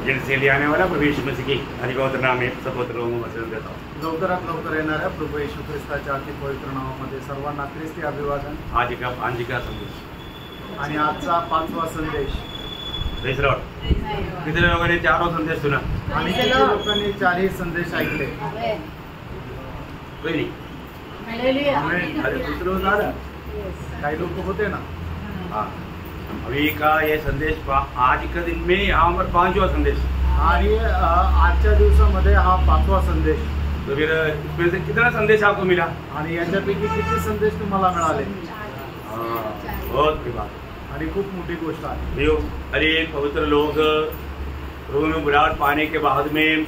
जल्द से जल्द आने वाला प्रभु यीशु मसीह की अधिपवित्र नाम में सपोत्र लोगों को वचन देता हूँ। लवकरात लवकर येणाऱ्या प्रभू येशू ख्रिस्ताच्या अति पवित्र नावामध्ये सर्वांना ख्रिस्ती अभिवादन। आज का संदेश आणि आजचा 5वा संदेश। Praise Lord. किती लोकांनी 4 संदेश सुना आणि किती लोकांनी 4ही संदेश ऐकले? कोई नहीं। अरे दुसरं झालं, काही लोक होते ना। हाँ, अभी का ये संदेश आज का दिन में यहाँ पर 5वां संदेश आणि आजच्या दिवसामध्ये हा 5वा संदेश। तो फिर इसमें से कितना संदेश आपको मिला आणि याच्यापैकी किती संदेश तुम्हाला मिळाले? बहुत की बात आणि खूप मोठी गोष्ट आहे। भैया अरे पवित्र लोग प्रभु में बुलाहट पाने के बाद में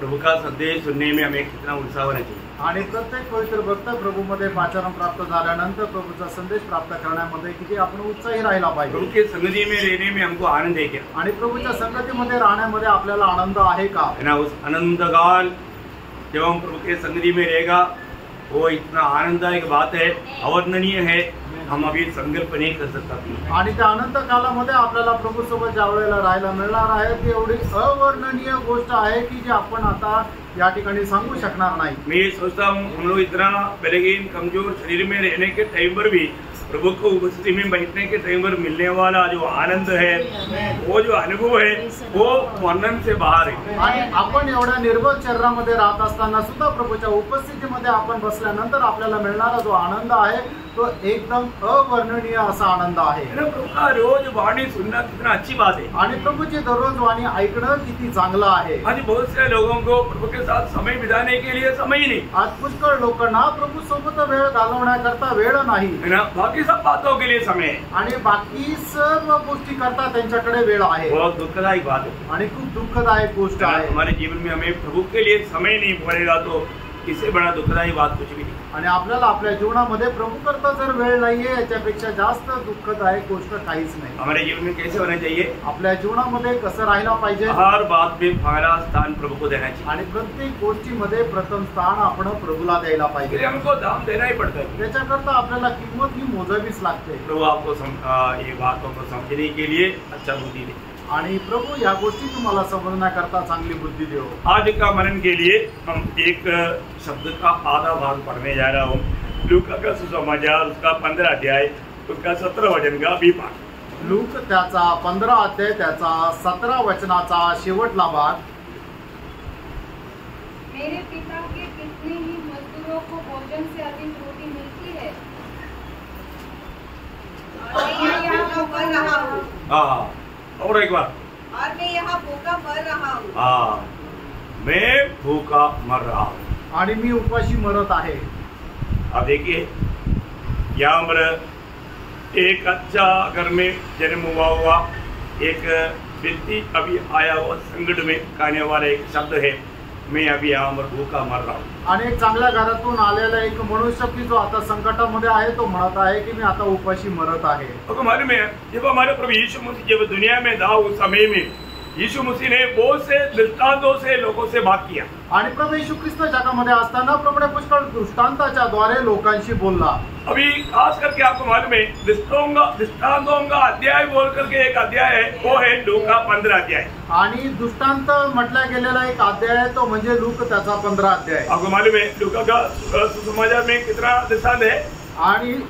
प्रभु का संदेश सुनने में हमें कितना उत्साह होना चाहिए। आणि प्रत्येक पवित्र भक्त प्रभूमध्ये पाचारण प्राप्त झाल्यानंतर प्रभूचा संदेश प्राप्त करण्यामध्ये किती आपण उत्साही राहिला पाहिजे। प्रभु के संगति में रहने में हमको आनंद है क्या? आणि प्रभूच्या संगतीमध्ये राहण्यामध्ये आपल्याला आनंद आहे का? है ना, उस आनंद काल जब हम प्रभु के संगति में रहेगा वो इतना आनंददायक बात है, अवर्णनीय है, हम अभी संकल्प नहीं कर सकता। आणि त्या अनंत कालामध्ये आपल्याला प्रभू सोबत ज्या वेळेला राहायला मिळणार आहे ती एवढी अवर्णनीय गोष्ट आहे की जी आपण आता या ठिकाणी सांगू शकणार नाही। मैं सोचता हूँ हम लोग इतना बलहीन कमजोर शरीर में रहने के टाइम पर भी प्रभु को उपस्थिति में बैठने के टाइम पर मिलने वाला जो आनंद है, वो जो अनुभव है, वो वर्णन से बाहर है। आणि आपण एवढ्या निर्बल शरीरामध्ये राहत असताना सुद्धा प्रभूच्या उपस्थितीमध्ये आपण बसल्यानंतर आपल्याला मिळणारा जो आनंद आहे तो एकदम अवर्णनीय असा आनंद आहे। प्रभु का रोज वाणी सुनना कितना अच्छी बात है। आणि प्रभूची दररोज वाणी ऐकणं किती चांगलं आहे। आज बहुत से लोगों को प्रभु के साथ समय बिताने के लिए समय ही नहीं। आज पुष्कळ लोकांना प्रभू सोबत वेळ घालवण्याकरता वेळ नाही, है ना, बाकी सब बातों के लिए समय है आणि बाकी सर्व गोष्टी करता त्यांच्याकडे वेळ आहे। बहुत दुखदायक बात है आणि खूप दुःखदायक गोष्ट आहे। हमारे जीवन में हमें प्रभु के लिए समय नहीं पड़ेगा तो इससे बड़ा दुखदायी बात कुछ भी नहीं। आणि आपल्याला आपल्या जीवनामध्ये प्रभू करता जर वेळ नाहीये याच्यापेक्षा जास्त दुःखदायक गोष्ट काहीच नाही। हमारे जीवन में कैसे होना चाहिए? आपल्या जीवनामध्ये कसं राहायला पाहिजे? हर बात में पहला स्थान प्रभु को देना चाहिए आणि प्रत्येक गोष्टीमध्ये प्रथम स्थान आपण प्रभूला द्यायला पाहिजे। हमको दाम देना ही पड़ता है। त्याच्याकरता आपल्याला किंमत ही मोजावीच लागते। प्रभु आपको ये बातों को समझने के लिए अच्छा बुद्धि दे आणि प्रभू या गोष्टी तुम्हाला समजण्याकरता चांगली बुद्धी देव। आज का मनन के लिए हम एक शब्द का आधा भाग पढ़ने जा रहा हूँ। लूका का सुसमाचार उसका 15 अध्याय उसका 17 वचन का भी पाठ। लूक त्याचा 15 अध्याय त्याचा 17 वचनाचा शेवटला भाग। मेरे पिता के कितने ही मजदूरों को भोजन से अधिक रोटी मिलती है हाँ, और एक बार, और मैं यहाँ भूखा मर रहा हूँ। हाँ, मैं भूखा मर रहा हूँ आणि मी उपाशी मरत आहे। अब देखिए यहाँ पर एक अच्छा घर में जन्म हुआ एक व्यक्ति अभी आया हुआ संकट में कहने वाला एक शब्द है, मैं अभी यहाँ पर भूखा मर रहा हूँ। आणि एक चांगल्या घरातून आलेला एक मनुष्य की जो आता संकटामध्ये आहे तो म्हणत आहे की मी आता उपाशी मरत आहे। तो हमारे में जब हमारे प्रभु यीशु मसीह जब दुनिया में था उस समय में यीशु मसीह ने बहुत से दृष्टांतों से लोगों से बात किया। आणि प्रभू येशू ख्रिस्त जगामध्ये असताना प्रभूने पुष्कळ दृष्टांताच्या द्वारे लोकांशी बोलला। अभी खास करके आपको मालूम है दृष्टांतों का अध्याय बोल करके एक अध्याय है, वो है लूका 15 अध्याय। आणि दृष्टांत म्हटला गेलेला एक अध्याय है तो म्हणजे लूक त्याचा 15 अध्याय। आपको मालूम है लूका का सुसमाचार में कितना दृष्टांत है? आणि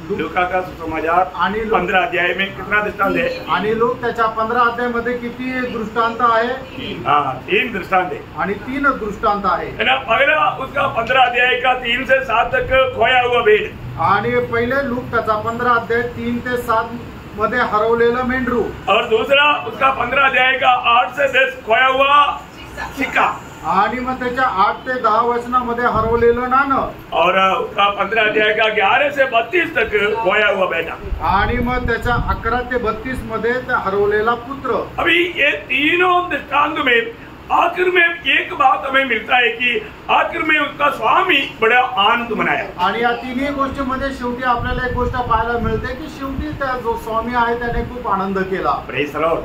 लूका का सुसमाचार 15 अध्याय में कितना दृष्टांत है? आणि लूक त्याच्या 15 अध्याय मध्ये किती दृष्टांत आहे? 3 दृष्टांत है आणि 3 दृष्टांत आहे। है ना, पहला उसका 15 अध्याय का 3 से 7 तक खोया हुआ भेड़। आणि पहिले लूक त्याचा 15 अध्याय 3 ते 7 मध्ये हरवलेलं मेंढरू। और दूसरा उसका 15 अध्याय का 8 से 10 खोया हुआ सिक्का। आणि मग त्याच्या 8 ते 10 वचनामध्ये हरवलेलं नाणं। और उसका 15 अध्याय का 11 से 32 तक खोया हुआ बेटा। आणि मग त्याच्या 11 ते 32 मध्ये हरवलेला पुत्र। अभी ये तीनों दृष्टांत में आखिर में एक बात हमें मिलता है कि आखिर में उसका स्वामी बड़ा आनंद मनाया। आणि या तिन्ही गोष्टींमध्ये शेवटी आपल्याला एक गोष्ट पाहायला मिळते की शेवटी त्या जो स्वामी आहे त्याने खूप आनंद केला। Praise the Lord.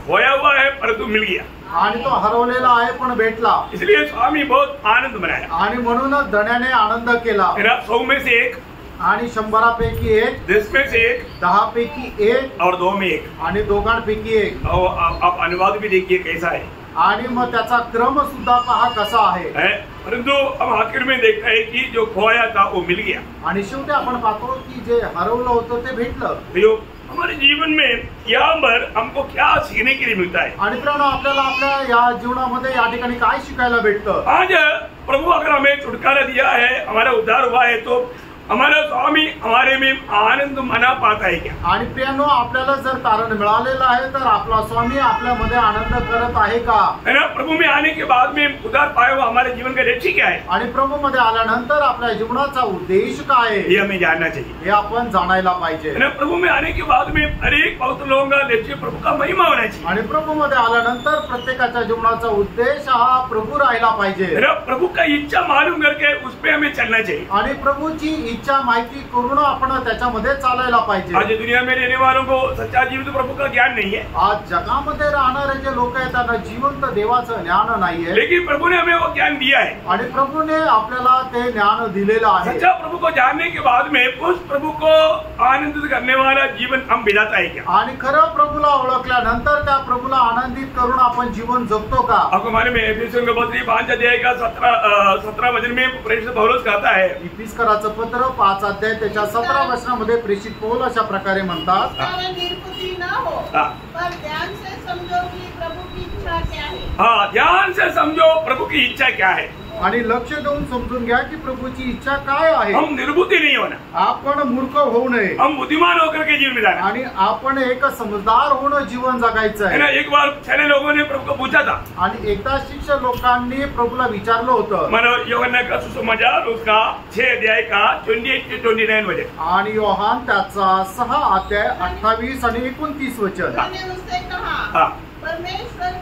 खोया हुआ है परंतु मिल गया आणि तो हरवलेला आहे पण भेटला, इसलिए स्वामी बहुत आनंद मनाया आणि म्हणूनच धन्याने आनंद केला। 100 में से 1 आणि 100पैकी 1, 10 में से 1 10 पैकी 1 और 2 में 1। आणि दोघांपैकी 1। और आप अनुवाद भी देखिए कैसा है, आणि मग त्याचा क्रम सुद्धा पहा कसा आहे। परंतु हम आखिर में देखते हैं कि जो खोया था वो मिल गया। आणि शेवटी आपण पाहतो की जे हरवलं होतं ते भेटलं। तो हमारे जीवन में यहाँ पर हमको क्या सीखने के लिए मिलता है? आणि मित्रांनो, आपल्याला आपल्या या जीवनामध्ये या ठिकाणी काय शिकायला भेटतं? आज प्रभु अगर हमें छुटकारा दिया है, हमारा उद्धार हुआ है, तो हमारा स्वामी हमारे में आनंद मना पाता है क्या? आणि प्रियानो, आपल्याला जर तारण मिळालेलं आहे तर आपला स्वामी आपल्यामध्ये आनंद करत आहे का? है ना? प्रभु में आने के बाद में उद्धार पाया हुआ हमारे जीवन का लक्ष्य क्या है? आणि प्रभु मध्ये आल्यानंतर आपल्या जीवनाचा उद्देश काय आहे ये हमें जानना चाहिए, हे आपण जाणायला पाहिजे। है ना? प्रभु में आने के बाद में हर एक पवित्र लोगों का लक्ष्य प्रभु का महिमा होना चाहिए। आणि प्रभु मध्ये आल्यानंतर प्रत्येकाच्या जीवनाचा उद्देश हा प्रभु राहिला पाहिजे। है ना? प्रभु का इच्छा मालूम करके उस पे हमें चलना चाहिए। आणि प्रभूची इच्छा माहिती करून आपण त्याच्यामध्ये चालायला पाहिजे। आज दुनिया में रहने वालों को सच्चा जीवित प्रभु का ज्ञान नहीं है। आज जगामध्ये राहणारे जे लोक आहेत त्यांना जिवंत देवाचं ज्ञान नाहीये, लेकिन प्रभु ने हमें वो ज्ञान दिया है। आणि प्रभूने आपल्याला ते ज्ञान दिलेलं आहे। सच्चा प्रभु को जानने के बाद में उस प्रभु को आनंदित करने वाला जीवन हम बिताता है क्या? आणि खरं प्रभूला ओळखल्यानंतर त्या प्रभूला आनंदित करून आपण जीवन जगतो का? आपको मालूम है एफिसियों के पत्र 5 अध्याय का 17 वचन में प्रेरित पौलुस कहता है, इफिसकराचं पत्र 5 अध्याय त्याच्या 17 वचनामध्ये प्रेषित पौल अशा प्रकारे म्हणतात, निर्बुद्धि न हो, पर ध्यान से समझो कि प्रभु की इच्छा क्या है। हाँ, ध्यान से समझो प्रभु की इच्छा क्या है। आणि लक्ष देऊन समजून घ्या की प्रभूची इच्छा काय आहे। हम निर्बुद्धि नहीं होना, आपण मूर्ख होऊ नये, हम बुद्धिमान होकर के जीवन बिताना। आणि आपण एक समजदार होणं जीवन जगायचं है ना? आहे। एक बार छाने लोगों ने प्रभु को पूछा था, आणि एकदा शिक्षक लोकांनी प्रभूला विचारलं होतं, मानो यूहन्ना का सुसमाचार उसका 6 अध्याय का 28 से 29 वचन। आणि योहान त्याचा 6 अध्याय 28 आणि 29 वचन। मैंने उससे कहा, हाँ, परमेश्वर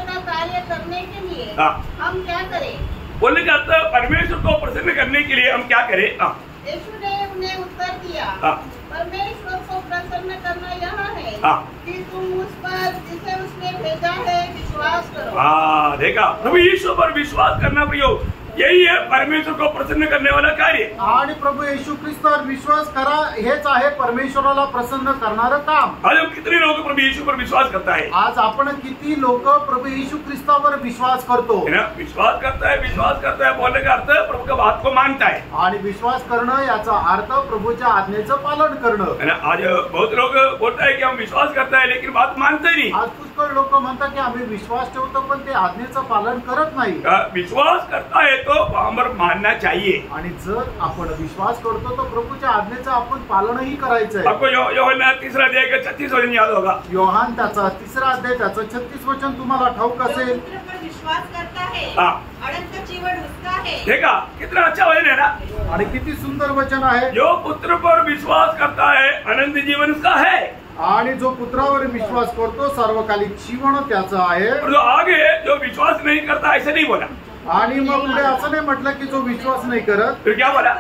का कार्य करने के लिए हाँ। हम क्या करें? बोलने जाता परमेश्वर को प्रसन्न करने के लिए हम क्या करें? हाँ, यीशु ने उन्हें उत्तर दिया, हाँ, परमेश्वर को प्रसन्न करना यहाँ है हाँ। कि तुम उस पर जिसे उसने भेजा है विश्वास करो। हाँ, देखा, प्रभु यीशु पर विश्वास करना प्रियो, यही है परमेश्वर को प्रसन्न करने वाला कार्य। आणि प्रभू येशू ख्रिस्तावर विश्वास करा, हेच आहे परमेश्वराला प्रसन्न करणारं काम। आज हम कितने लोग प्रभु यीशु पर विश्वास करता है? आज आपण किती लोक प्रभू येशू ख्रिस्तावर विश्वास करतो? है ना? विश्वास करता है बोलने का अर्थ प्रभु का बात को मानता है। आणि विश्वास करणं याचा अर्थ प्रभूच्या आज्ञेचं पालन करणं। है ना? आज बहुत लोग बोलता है कि हम विश्वास करता है लेकिन बात मानते नहीं। आज पुष्कळ लोक म्हणतात की आम्ही विश्वास ठेवतो पण ते आज्ञेचं पालन करत नाही। विश्वास करता है तो वहां पर मानना चाहिए। आणि जर आपण विश्वास करतो तो प्रभूच्या आज्ञेचं आपण पालनही करायचंय। आपको यूहन्ना 3 अध्याय का 36 वचन याद होगा। योहान त्याचा 3 अध्याय त्याचं 36 वचन तुम्हाला ठाऊक असेल। पुत्र पर विश्वास करता है, हाँ, अनंत जीवन उसका है। देखा कितना अच्छा वचन है ना? आणि किती सुंदर वचन आहे। जो पुत्र पर विश्वास करता है अनंत जीवन उसका है, आणि जो पुत्रावर विश्वास करतो सार्वकालिक जीवन त्याचं आहे। और जो आगे जो विश्वास नहीं करता ऐसा नहीं बोला। आणि मग पुढे असं नाही म्हटलं की जो विश्वास नाही करत, फिर क्या बोला?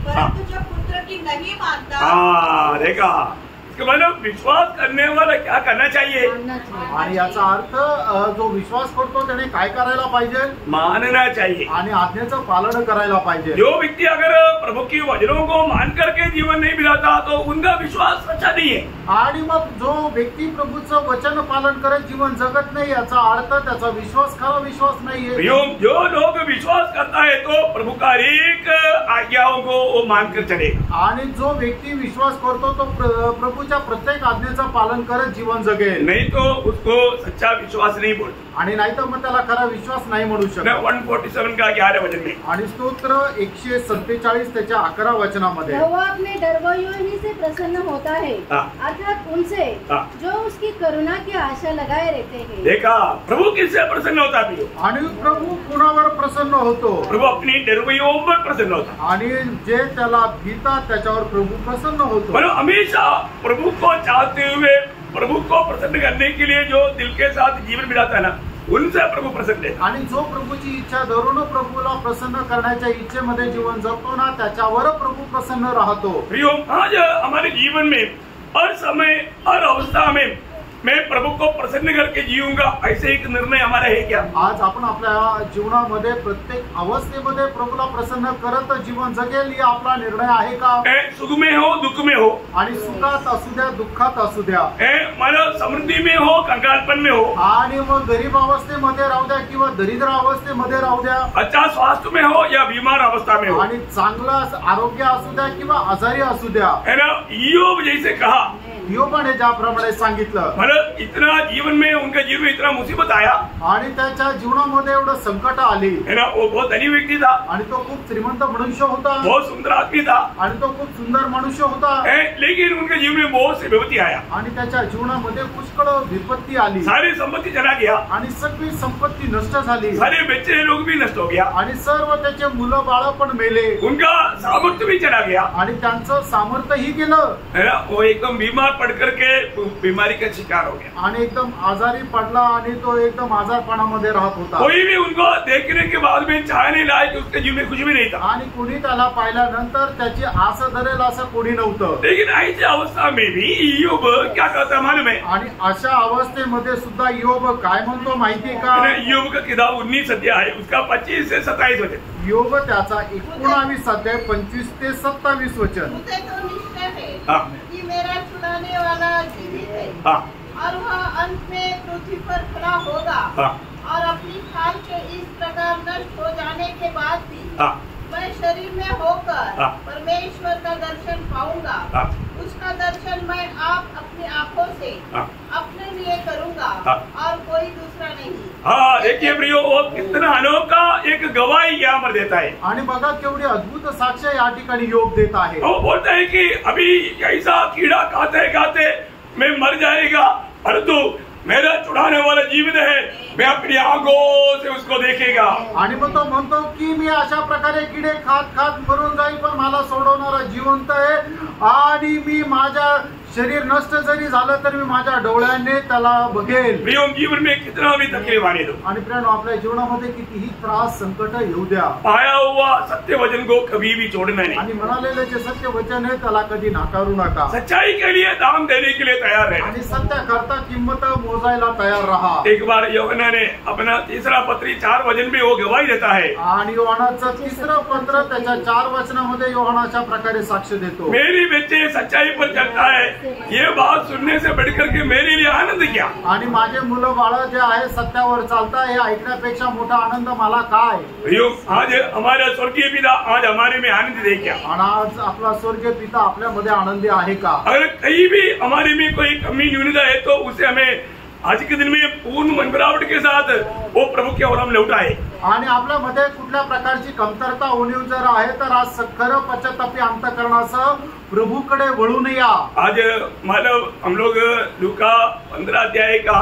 परंतु जो पुत्र की नहीं मानता, हाँ, देखा, इसका मतलब विश्वास करने वाला क्या करना चाहिए? आणि याचा अर्थ जो विश्वास करतो त्याने काय करायला पाहिजे? मानना चाहिए। आणि आज्ञेचं पालन करायला पाहिजे। जो व्यक्ति अगर प्रभु की वचनों को मान करके जीवन नहीं बिताता तो उनका विश्वास सच्चा नहीं है। आणि मग जो व्यक्ती प्रभूचं वचन पालन करत जीवन जगत नाही याचा अर्थ त्याचा विश्वास खरा विश्वास नाहीये। जो लोग विश्वास करता है तो प्रभु का एक आज्ञाओं को वो मानकर चलेगा। आणि जो व्यक्ती विश्वास करतो तो प्रभूच्या प्रत्येक आज्ञेचं पालन करत जीवन जगेल, नहीं तो उसको सच्चा विश्वास नहीं बोलते। आणि नाहीतर मग त्याला खरा विश्वास नाही म्हणू शकत। 147 का 11 वचन में आणि स्तोत्र 147 त्याच्या 11 वचनामध्ये, यहोवा अपने डरवैयों ही से प्रसन्न होता है, हाँ। अर्थात उनसे हाँ। जो उसकी करुणा की आशा लगाए रहते हैं। देखा, प्रभु किससे प्रसन्न होता है? आणि प्रभू कुणावर प्रसन्न होतो? प्रभु अपनी डरवैयों पर प्रसन्न होता। आणि जे त्याला भीतात त्याच्यावर प्रभू प्रसन्न होतो। मतलब हमेशा प्रभु को चाहते हुए प्रभु को प्रसन्न करने के लिए जो दिल के साथ जीवन बिताता है ना, उनसे प्रभु प्रसन्न है। आणि जो प्रभूची इच्छा धरून प्रभूला प्रसन्न करण्याच्या इच्छेमध्ये जीवन जगतो ना, त्याच्यावर प्रभु प्रसन्न राहतो। प्रियो, आज हमारे जीवन में हर समय हर अवस्था में मैं प्रभु को प्रसन्न करके जीऊंगा, ऐसे एक निर्णय हमारा है क्या? आज आपण आपल्या जीवनामध्ये प्रत्येक अवस्थेमध्ये प्रभूला प्रसन्न करत जीवन जगेल ही आपला निर्णय आहे का? सुख में हो दुख में हो, आणि सुखात असू द्या दुःखात असू द्या, मला समृद्धी में हो कंगालपन में हो, आणि मग गरीब अवस्थेमध्ये राहू द्या किंवा दरिद्र अवस्थेमध्ये राहू द्या, अच्छा स्वास्थ्य में हो या बीमार अवस्था में हो, आणि चांगलं आरोग्य असू द्या किंवा आजारी असू द्या, है ना? ईयोब जैसे कहा, योबाने ज्याप्रमाणे सांगितलं, मतलब इतना जीवन में उनका जीवन में इतना मुसीबत आया, आणि त्याच्या जीवनामध्ये एवढं संकट आली, है ना? वो बहुत धनी व्यक्ति था, आणि तो खूप श्रीमंत मनुष्य होता, बहुत सुंदर आदमी था, आणि तो खूप सुंदर मनुष्य होता, लेकिन उनके जीवन में बहुत सी विपत्ति आया, आणि त्याच्या जीवनामध्ये पुष्कळ विपत्ती आली, सारी संपत्ति चला गया, आणि सगळी संपत्ती नष्ट झाली, सारे बच्चे लोग भी नष्ट हो गया, आणि सर्व त्याचे मुलं बाळ पण मेले, उनका सामर्थ्य भी चला गया, आणि त्यांचं सामर्थ्यही गेलं, है ना? वो एकदम बीमार पड़ करके बीमारी का शिकार हो गया, आणि एकदम आजारी पडला, आणि तो एकदम आजारपणामध्ये राहत होता, कोई भी उनको देखने के बाद में चाहने लायक उसके जीवन में कुछ भी नहीं था, आणि कुणी त्याला पाहिल्यानंतर त्याची आस धरेल असं कोणी नव्हतं, लेकिन ऐसी अवस्था में भी ईयोब क्या कहता है मालूम है? आणि अशा अवस्थेमध्ये सुद्धा योग काय म्हणतो माहितीये का? ईयोब का किताब 19 अध्याय है, उसका 25 से 27 वचन, योग त्याचा 19 अध्याय 25 ते 27 वचन, मुझे तो निश्चय है हाँ। कि मेरा छुड़ाने वाला जीवित है, हाँ, और वह अंत में पृथ्वी पर खड़ा होगा, हाँ, और अपनी खाल के इस प्रकार नष्ट हो जाने के बाद भी हाँ, मैं शरीर में होकर हाँ। परमेश्वर का दर्शन पाऊंगा, हाँ। उसका दर्शन मैं आप अपनी आंखों से हाँ। अपने लिए करूंगा, हाँ। और कोई दूसरा नहीं। हाँ, देखिए प्रियो, वो कितना अनोखा एक गवाही यहाँ पर देता है, आणि बघा केवढी अद्भुत साक्ष या ठिकाणी योग देत आहे, वो बोलता है कि अभी ऐसा कीड़ा खाते खाते मैं मर जाएगा, परंतु मेरा छुड़ाने वाला जीवित है, मैं अपनी आंखों से उसको देखेगा, आणि मग तो म्हणतो की मी अशा प्रकारे किडे खात खात मरून जाईल पण मला सोडवणारा जिवंत आहे, आणि मी माझ्या शरीर नष्ट जरी झालं तर मी माझ्या डोळ्याने त्याला बघेल। प्रियो, जीवन में कितना भी तकलीफ आने दो, आणि प्रियानो, आपल्या जीवनामध्ये कितीही त्रास संकट येऊ द्या, पाया हुआ सत्य वचन को कभी भी छोड़ना नहीं, आणि म्हणालेले जे सत्य वचन आहे त्याला कधी नाकारू नका, सच्चाई के लिए दाम देने के लिए तैयार रहे। आणि सत्य करता किंमत मोजायला तयार रहा। एक बार यूहन्ना ने अपना तीसरा पत्री 4 वचन में वो गवाही देता है, आणि योहानाचं 3रं पत्र त्याच्या 4 वचनामध्ये योहान अशा प्रकारे साक्ष देतो, मेरी बच्चे सच्चाई पर चलता है, ये बात सुनने से बढ़कर के मेरे लिए आनंद क्या। आणि माझे मुलं बाळ जे आहे सत्यावर चालता हे ऐकण्यापेक्षा मोठा आनंद मला काय। प्रियो, आज हमारा स्वर्गीय पिता आज हमारे में आनंद दे क्या? आणि आज आपला स्वर्गीय पिता आपल्यामध्ये आनंदी आहे का? अगर कहीं भी हमारे में कोई कमी न्यूनता है तो उसे हमें आज के दिन में पूर्ण मनभरावट के साथ वो प्रभु के ओर हम लौटाए। आणि आपल्यामध्ये कुठल्या प्रकारची कमतरता उणीव जर आहे तर आज खरं पश्चातापी अंतःकरणासह प्रभूकडे वळून या। आज मानव हम लोग लूका 15 अध्याय का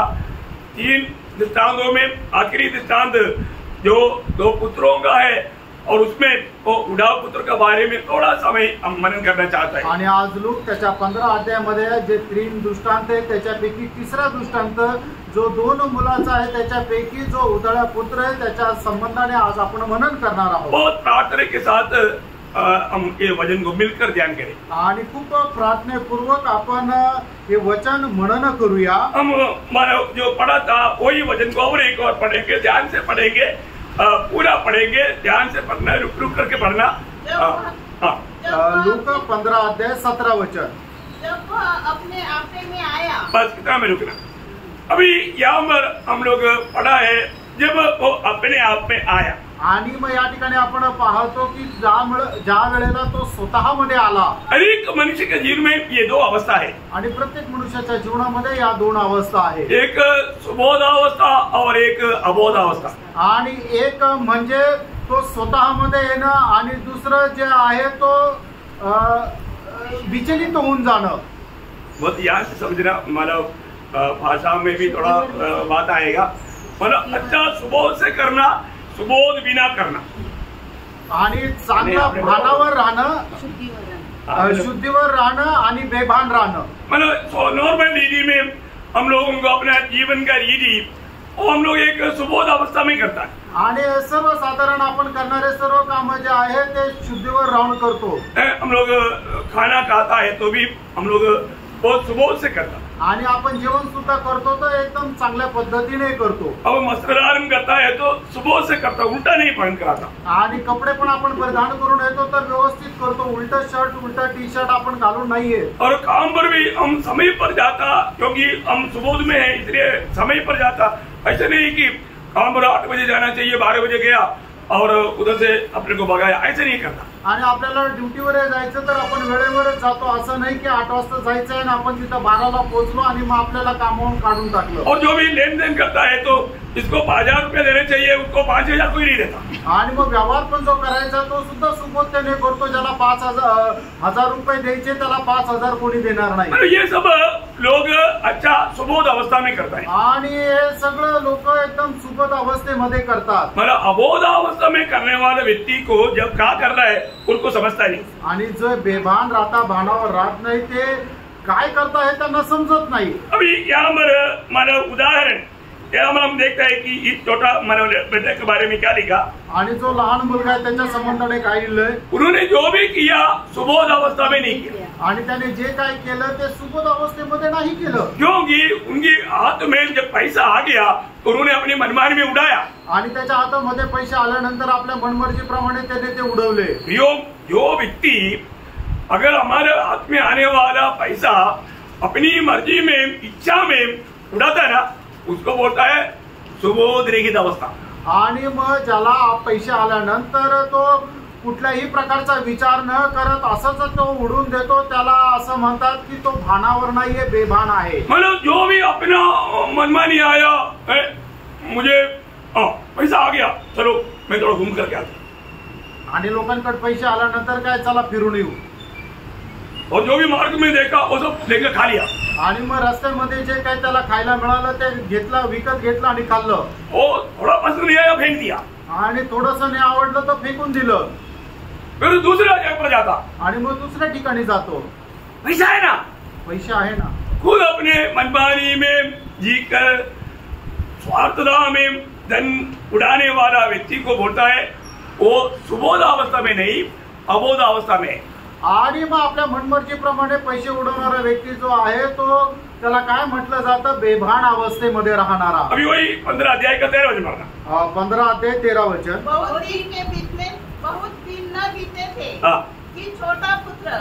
3 दृष्टांतों में आखिरी दृष्टांत जो 2 पुत्रों का है और उसमें वो उड़ाव पुत्र के बारे में थोड़ा समय हम मनन करना चाहता है। आणि आज लूक त्याच्या 15 अध्यायामध्ये जे 3 दृष्टांत आहे त्याच्यापैकी 3रा दृष्टांत जो 2 मुलाचा आहे त्याच्यापैकी जो उधळा पुत्र आहे त्याच्या संबंधाने आज आपण मनन करणार आहोत। बहुत प्रार्थना के साथ हम ये वचन को मिलकर ध्यान करें। आणि खूप प्रार्थनेपूर्वक आपण हे वचन मनन करूया। हम मानव जो पढ़ा था वही वचन को और एक और पढ़ेंगे, ध्यान से पढ़ेंगे, पूरा पढ़ेंगे, ध्यान से पढ़ना, रुक रुक करके पढ़ना। लूका 15 अध्याय 17 वचन। जब वह अपने आपे में आया, बस कितना में रुकना। अभी यहाँ पर हम लोग पढ़ा है जब वो अपने आप में आया। आणि मग या ठिकाणी आपण पाहतो की ज्या वेळेला तो स्वतःमध्ये आला। हर एक मनुष्य के जीवन में ये 2 अवस्था है आणि प्रत्येक मनुष्याच्या जीवनामध्ये या 2 अवस्था आहेत, एक सुबोध अवस्था और एक अबोध अवस्था। आणि एक म्हणजे तो स्वतःमध्ये येणं आणि दुसरं जे आहे तो विचलित होऊन जाणं। बहुत यहाँ से समझना, मानव भाषा में भी थोड़ा बात आएगा। मतलब अच्छा सुबोध से करना, सुबोध बिना करना, आणि चांगला भानावर राहणं, शुद्धीवर राहणं आणि बेभान राहणं। मतलब नॉर्मल रीति में हम लोगों को अपना जीवन का रीति वो हम लोग एक सुबोध अवस्था में करता है। आणि सर्वसाधारण आपण करणारे सर्व काम जे आहे ते शुद्धीवर राहून करतो। हम लोग खाना खाता है तो भी हम लोग बहुत सुबोध से करता है। आणि आपण जेवण सुद्धा करतो तर एकदम चांगल्या पद्धतीने करतो. अब वस्त्रधारण करता है तो सुबह से करता, उल्टा नहीं पहन कर आता. आणि कपडे पण आपण परिधान करून येतो तर व्यवस्थित करतो, उलट शर्ट उलटा टी शर्ट आपण घालून नाहीये. और काम पर भी हम समय पर जाता, क्योंकि हम सुबोध में है इसलिए समय पर जाता. ऐसे नहीं कि काम पर 8 बजे जाना चाहिए, 12 बजे गया और उधर से अपने को भगाया, ऐसे नहीं करता. आणि आपल्याला ड्युटीवर जायचं तर आपण वेळेवरच जातो. असं नाही की 8 वाजता जायचं आहे आणि आपण तिथं 12ला पोहोचलो आणि मग आपल्याला कामावरून काढून टाकलं. और जो भी लेन देन करता है तो इसको 5000 रुपये देने चाहिए, उसको 5000 कोई नहीं देता. आणि मग व्यवहार पण जो करायचा तो सुद्धा सुबोधतेने करतो. ज्याला 5000 रुपये द्यायचे त्याला 5000 कोणी देणार नाही. मतलब ये सब लोग अच्छा सुबोध अवस्था में करता है. आणि हे सगळं लोक एकदम सुबोध अवस्थेमध्ये करतात. मतलब अबोध अवस्था में करने वाले व्यक्ति को जब क्या कर रहा है उनको समझता नहीं. आणि जो बेभान राहता, भानावर राहत नाही, ते काय करता हे त्यांना समजत नाही. अभी यहाँ पर मानो उदाहरण यहाँ पर हम देखते हैं कि इस छोटा मानो बेटे के बारे में क्या लिखा. आणि जो लहान मुलगा आहे त्याच्या संबंधाने काय लिहिलंय, उन्होंने जो भी किया सुबोध अवस्था में नहीं किया, आणि त्याने जे काय केलं ते सुबोध अवस्थेमध्ये नाही केलं. क्योंकि उनकी हाथ में जब पैसा आ गया तो उन्होंने अपनी मनमानी में उड़ाया. आणि त्याच्या हातामध्ये पैसे आल्यानंतर आपल्या मनमर्जीप्रमाणे त्याने ते उडवले. जो व्यक्ति अगर हमारे हाथ में आने वाला पैसा अपनी मर्जी में इच्छा में उड़ाता है ना, उसको बोलता है सुबोध रहित अवस्था. आणि मग ज्याला पैसे आल्यानंतर तो कुठल्याही प्रकारचा विचार न करत असंच तो उडून देतो, त्याला असं म्हणतात की तो भानावर नाहीये, बेभान आहे. मतलब जो भी अपना मनमानी आया, मुझे पैसा आ गया, चलो मैं थोड़ा घूम करके आता. आणि लोकांकडे पैसे आल्यानंतर काय, चला फिरून येऊ. और जो भी मार्ग में देखा वो सब लेकर खा लिया. आणि मग रस्त्यामध्ये जे काय त्याला खायला मिळालं ते घेतलं, विकत घेतलं आणि खाल्लं. वो थोड़ा पसंद नहीं आया, फेंक दिया. आणि थोडस नाही आवडलं तर फेकून दिलं. फिर दूसरा जगह पर जाता. आणि मग दुसऱ्या ठिकाणी जातो. पैसा है ना, पैसे आहे ना, खुद अपने मनमानी में जीकर स्वार्थता में धन उड़ाने वाला व्यक्ति को बोलता है वो सुबोध अवस्था में नहीं, अबोध अवस्था में है. आणि मग आपल्या मनमर्जीप्रमाणे पैसे उडवणारा व्यक्ती जो आहे तो त्याला काय म्हटलं जातं, बेभान अवस्थेमध्ये राहणारा. अभी वही 15 अध्याय का 13 वचन पढ़ना. 15 अध्याय 13 वचन. बहुत दिन के बीच में बहुत दिन न बीते थे कि छोटा पुत्र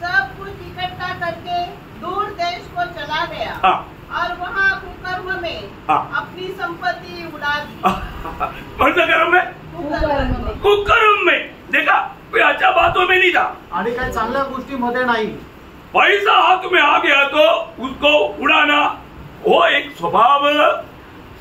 सब कुछ इकट्ठा करके दूर देश को चला गया और वहाँ कुकर्म में अपनी संपत्ति उड़ा दी. कौन सा कर्म में? कुकर्म में. देखा, कोई अच्छा बातों में नहीं था. आणि काही चांगल्या गोष्टीमध्ये नाही. पैसा हाथ में आ गया तो उसको उड़ाना वो एक स्वभाव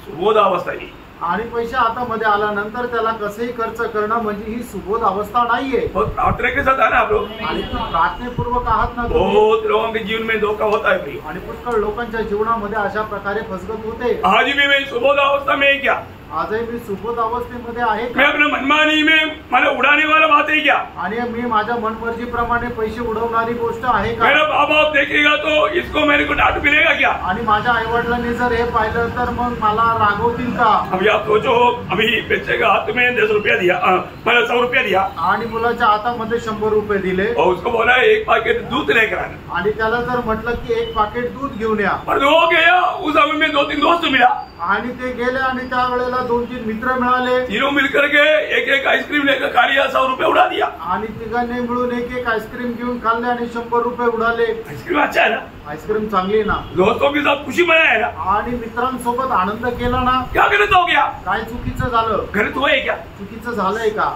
सुबोध अवस्था नहीं. आणि पैसे हातामध्ये आल्यानंतर त्याला कसंही खर्च करणं म्हणजे ही सुबोध अवस्था नाहीये. बहुत प्रार्थना के साथ है ना आप लोग. आणि प्रार्थनेपूर्वक आहात ना. बहुत लोगों के जीवन में धोखा होता है भाई. आणि पुष्कळ लोकांच्या जीवनामध्ये अशा प्रकारे फसगत होते. आज भी मैं सुबोध अवस्था में क्या, आजही मी सुबोध अवस्थेमध्ये आहे मैं अपने मनमानी में मैंने उड़ाने वाला बात है क्या, आणि मी माझ्या मनमर्जीप्रमाणे पैसे उडवणारी गोष्ट आहे का. मेरा माँ बाप देखेगा तो इसको मेरे को डांट मिलेगा क्या. आणि माझ्या आई वडिलांनी जर हे पाहिलं तर मग मला रागवतील का. अभी आप सोचो, अभी बच्चे का हाथ में 10 रुपया दिया, मैंने 100 रुपया दिया आणि मुलाच्या हातामध्ये 100 रुपये दिले और उसको बोला एक पैकेट दूध लेकर आना. आणि त्याला जर म्हटलं की 1 पाकिट दूध घेऊन या. पर वो गया, उस समय में 2-3 दोस्त मिला. आणि ते गेले आणि त्यावेळेला 2-3 मित्र मिळाले. तीनों मिलकर के एक आइसक्रीम लेकर खा लिया, 100 रुपये उड़ा दिया. आणि तिघांनी मिळून एक आईस्क्रीम घेऊन खाल्ले आणि 100 रुपये उडाले. आइसक्रीम अच्छा है ना, आईस्क्रीम चांगली ना. दोस्तों के साथ खुशी मनाया ना. आणि मित्रांसोबत आनंद केला ना. क्या गलत हो गया, काय चुकीचं झालं, गलत हुआ है क्या. चुकीचं झालंय का.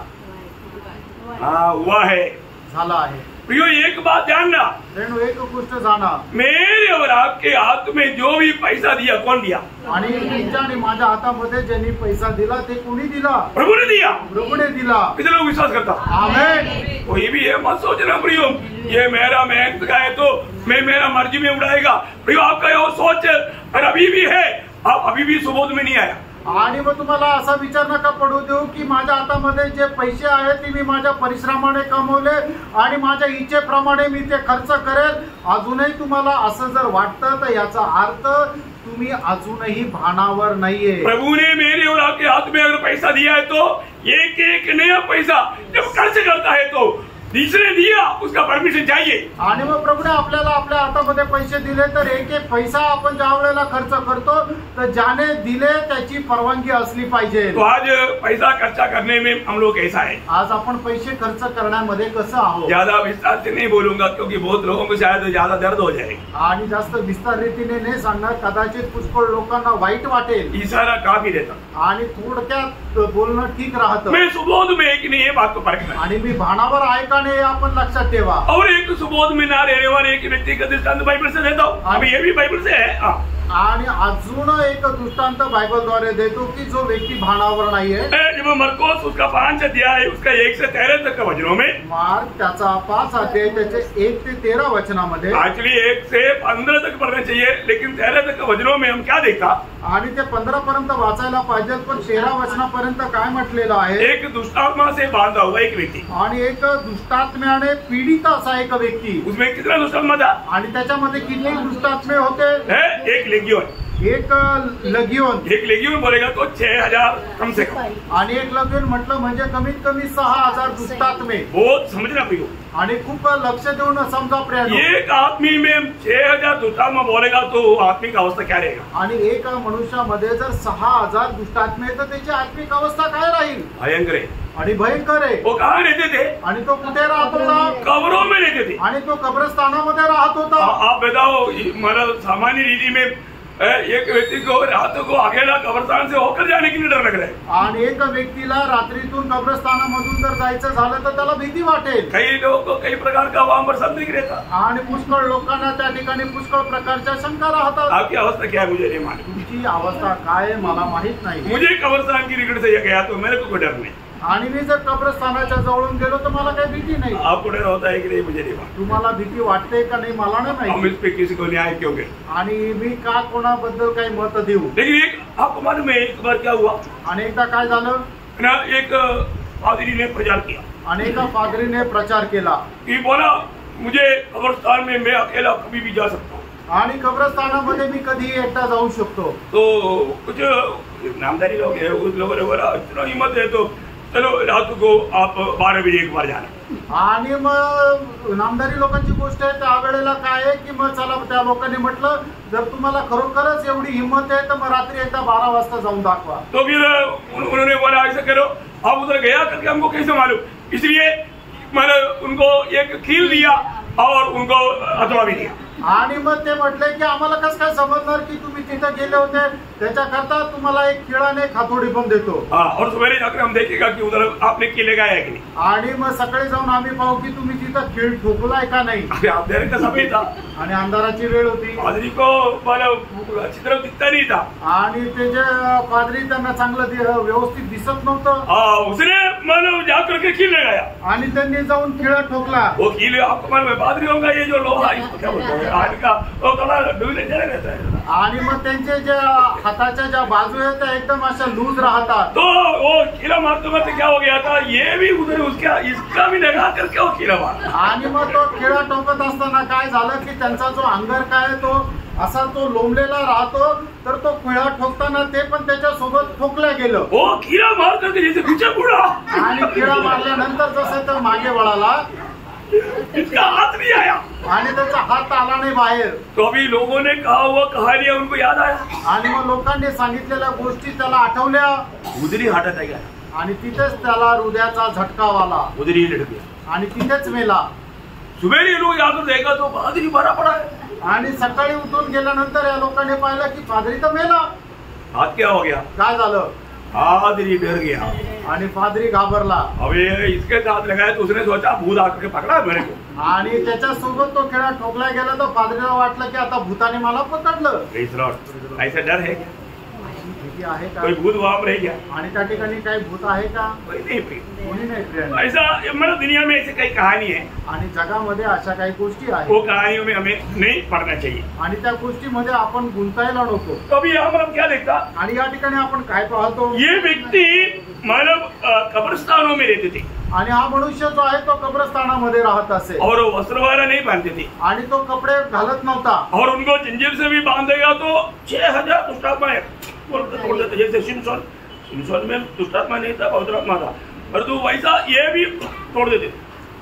हाँ हुआ है. झालं आहे. प्रियो एक बात जानना, रेणू एक गोष्ट जाणा, मेरे और आपके हाथ में जो भी पैसा दिया कौन दिया. आणि तुमच्या आणि माझ्या हातामध्ये ज्यांनी पैसा दिला ते कोणी दिला. प्रभु ने दिया. प्रभूने दिला. कितने लोग विश्वास करता. आमेन. कोई भी ये मत सोचना प्रियो ये मेरा मेहनत का है तो मैं मेरा मर्जी में उड़ाएगा. प्रियो आपका ये सोच और अभी भी है, आप अभी भी सुबोध में नहीं आया. आणि मग तुम्हाला असा विचार नका पडू देऊ की माझ्या हातामध्ये जे पैसे आहेत ते मी माझ्या परिश्रमाने कमवले आणि माझ्या इच्छेप्रमाणे मी ते खर्च करेल. अजूनही तुम्हाला असं जर वाटतं तर याचा अर्थ तुम्ही अजूनही भानावर नाहीये. प्रभु ने मेरे और आपके हाथ में अगर पैसा दिया है तो एक नया पैसा जब खर्च करता है तो तीसरे दिया उसका परमिशन चाहिए। आणि मग प्रभूने आपल्याला आपल्या हातामध्ये पैसे दिले तर एक एक पैसा आपण ज्या वेळेला खर्च करतो तर ज्याने दिले त्याची परवानगी असली पाहिजे। तो आज पैसा खर्चा करने में हम लोग कैसा है? आज आपण पैसे खर्च करण्यामध्ये कसं आहोत? ज्यादा विस्तार से नहीं बोलूंगा क्योंकि बहुत लोगों को शायद ज्यादा दर्द हो जाए। आणि जास्त विस्तार रीतीने नाही सांगणार, कदाचित पुष्कळ लोकांना वाईट वाटेल। इशारा काफी रहता आणि थोडक्यात बोलणं ठीक राहतं। मैं सुबोध में एक नहीं ये बात को परखना आणि मी भानावर आहे का नाही आपण लक्षात ठेवा। और एक सुबोध में ना रहने वाले एक व्यक्ति का दृष्टांत बाइबल से देता हूँ। अभी ये भी बाइबल से है। आणि अजून एक दृष्टांत बायबलद्वारे देतो की जो व्यक्ती भानावर नाहीये। जब मरकोस उसका 5 अध्याय उसका 1 से 13 तक का वचनों में, मार्क त्याचा 5 अध्याय त्याचे 1 ते 13 वचनामध्ये, एक्चुअली 1 से 15 तक पढ़ना चाहिए लेकिन 13 तक का वचनों में हम क्या देखा? आणि ते 15 पर्यंत वाचायला पाहिजे पण 13 वचनापर्यंत काय म्हटलेलं आहे? एक दुष्टात्मा से बांधा हुआ एक व्यक्ती आणि एक दुष्टात्म्याने पीडित असा एक व्यक्ती। उसमें कितना दुष्टात्मा था? आणि त्याच्यामध्ये किती दुष्टात्मे होते? एक लेगियोन। एक लेगियोन बोलेगा तो 6000 कम से कम। आणि एक लेगियोन म्हटलं म्हणजे कमीत कमी 6000 दुष्टात्मे। बहुत समझना प्रियो। आणि खूप लक्ष देऊन समजा प्रियो। एक आदमी में 6000 दुष्टात्मा बोलेगा तो आत्मिक अवस्था क्या रहेगा? आणि एक मनुष्यामध्ये जर 6000 दुष्टात्मे तर त्याची आत्मिक अवस्था काय राहील? भयंकर है आणि भयंकर आहे। वो कहाँ रहते थे? आणि तो कुठे राहत होता? कब्रों में रहते थे। आणि तो कब्रस्तानामध्ये राहत होता। आप बताओ मतलब सामान्य रीति में एक व्यक्ति को रात को अकेला कब्रस्तान से होकर जाने के लिए डर लग रहा है। आणि एक व्यक्तीला रात्रीतून कब्रस्तानामधून जर जायचं झालं तर त्याला भीती वाटेल। कई लोगों को कई प्रकार का वहां पर संदेह रहता। आणि पुष्कळ लोकांना त्या ठिकाणी पुष्कळ प्रकारच्या शंका राहतात। आपकी अवस्था क्या है मुझे नहीं मालूम। तुमची अवस्था काय मला माहित नाही। मुझे कब्रस्तान की निकट से गया तो मेरे को कोई डर नहीं। आणि मी जर कब्रस्तानाच्या जवळून गेलो तर मला काही भीती नाही। आपको डर होता है कि नहीं मुझे नहीं मालूम। तुम्हाला भीती वाटते का नाही मला नाही हम माहिती। इस पे किसी को न्याय क्यों करें? आणि मी का कोणाबद्दल काही मत देऊ? लेकिन एक आपको मालूम है एक बार क्या हुआ आणि एकदा काय झालं ना, एक पादरी ने प्रचार किया। आणि एका पादरीने प्रचार केला कि बोला मुझे कब्रस्तान में मैं अकेला कभी भी जा सकता हूँ। आणि कब्रस्तानामध्ये मी कधी एकटा जाऊ शकतो। तो कुछ नामदारी लोग है उस लोगों ने बोला इतना हिम्मत है तो चलो रात को आप 12 बजे एक बार जाना। आणि मग नामदारी लोकांची गोष्ट आहे त्यावेळेला काय आहे की मग चला त्या लोकांनी म्हटलं जर तुम्हाला खरोखरच एवढी हिम्मत आहे तर मग रात्री एकदा 12 वाजता जाऊन दाखवा। तो फिर उन्होंने बोला ऐसा करो आप उधर गया करके हमको कैसे मालूम, इसलिए मैंने उनको एक खील दिया और उनको अथवा भी दिया। आणि मग ते म्हटले की आम्हाला कसं काय समजणार की तुम्ही तिथं गेले होते, त्याच्याकरता तुम्हाला एक खिळाने खातोडी पण देतो। और सवेरे जाकर हम देखेगा कि उधर आपने खिले गाया है कि नहीं। आणि मग सकाळी जाऊन आम्ही पाहू की तुम्ही तिथं खीळ ठोकलाय का नाही। आप देर का समय था आणि अंधाराची वेळ होती। पादरी को अच्छी तरह दिखता नहीं था। आणि ते जे पादरी त्यांना चांगलं व्यवस्थित दिसत नव्हतं। उसने मानो जाकर के खिल लगाया आणि त्यांनी जाऊन खिळा ठोकला। वो खिले आपको मालूम है पादरी होगा ये जो लोहा इसको क्या बोलते हैं आज का वो थोड़ा डूबने चला रहता है। आणि मग त्यांचे जे हाताच्या ज्या बाजू आहेत त्या एकदम अशा लूज राहतात। तो वो खिला मारते मारते क्या हो गया था ये भी उधर उसका इसका भी लगा करके वो खिला मारा। आणि मग तो खिळा ठोकत असताना काय झालं की त्यांचा जो अंगर काय तो असा तो लोंबलेला राहतो तर तो खिळा ठोकताना ते पण त्याच्या सोबत ठोकल्या गेलं। वो खिला मार करके जैसे पीछे मुड़ा आणि खिळा मारल्यानंतर जसं तो मागे वळाला इसका हाथ नहीं आया आणि त्याचा हात आला नाही बाहेर। तो अभी लोगों ने कहा हुआ कहानियां उनको याद आया आणि मग लोकांनी सांगितलेल्या गोष्टी त्याला आठवल्या। उधरी हार्ट अटैक आया आणि तिथेच त्याला हृदयाचा झटका आला उधरी ही लड़ गया। आणि तिथेच मेला। सुबह ये लोग जाकर देखा तो पादरी मरा पड़ा है। आणि सकाळी उठून गेल्यानंतर या लोकांनी पाहिलं की पादरी तर मेला। हाथ क्या हो गया? काय झालं? पादरी डर गया आणि पादरी घाबरला। अब ये इसके साथ लगाया तो उसने सोचा भूत आकर के पकड़ा मेरे को। आणि त्याच्या सोबत तो खेळा ठोकला गेला तर पादरीला वाटलं की आता भूताने मला पकडलं। ऐसा डर है क्या? भीती आहे का? कोई भूत वहां पर है क्या? आणि त्या ठिकाणी काही भूत आहे का? कोई नहीं प्रिय। कोणी नाही प्रिय। ऐसा मतलब दुनिया में ऐसी कई कहानी है आणि जगामध्ये अशा काही गोष्टी आहेत वो कहानियों में हमें नहीं पढ़ना चाहिए। आणि त्या गोष्टीमध्ये आपण गुंतायला नको। तो अभी यहाँ पर हम क्या देखता आणि या ठिकाणी आपण काय पाहतो? ये व्यक्ति मतलब कब्रिस्तानों में रहते थे आणि हा मनुष्य जो आहे तो कब्रस्तानामध्ये राहत असे और वस्त्र वगैरह नहीं पहनते थे आणि तो कपडे घालत नव्हता। और उनको जंजीर से भी बांधेगा तो 6000 दुष्टात्मा तोड़ देते जैसे सिमसोन में दुष्टात्मा नहीं था पवित्र आत्मा था पर तो वैसा ये भी तोड़ देते।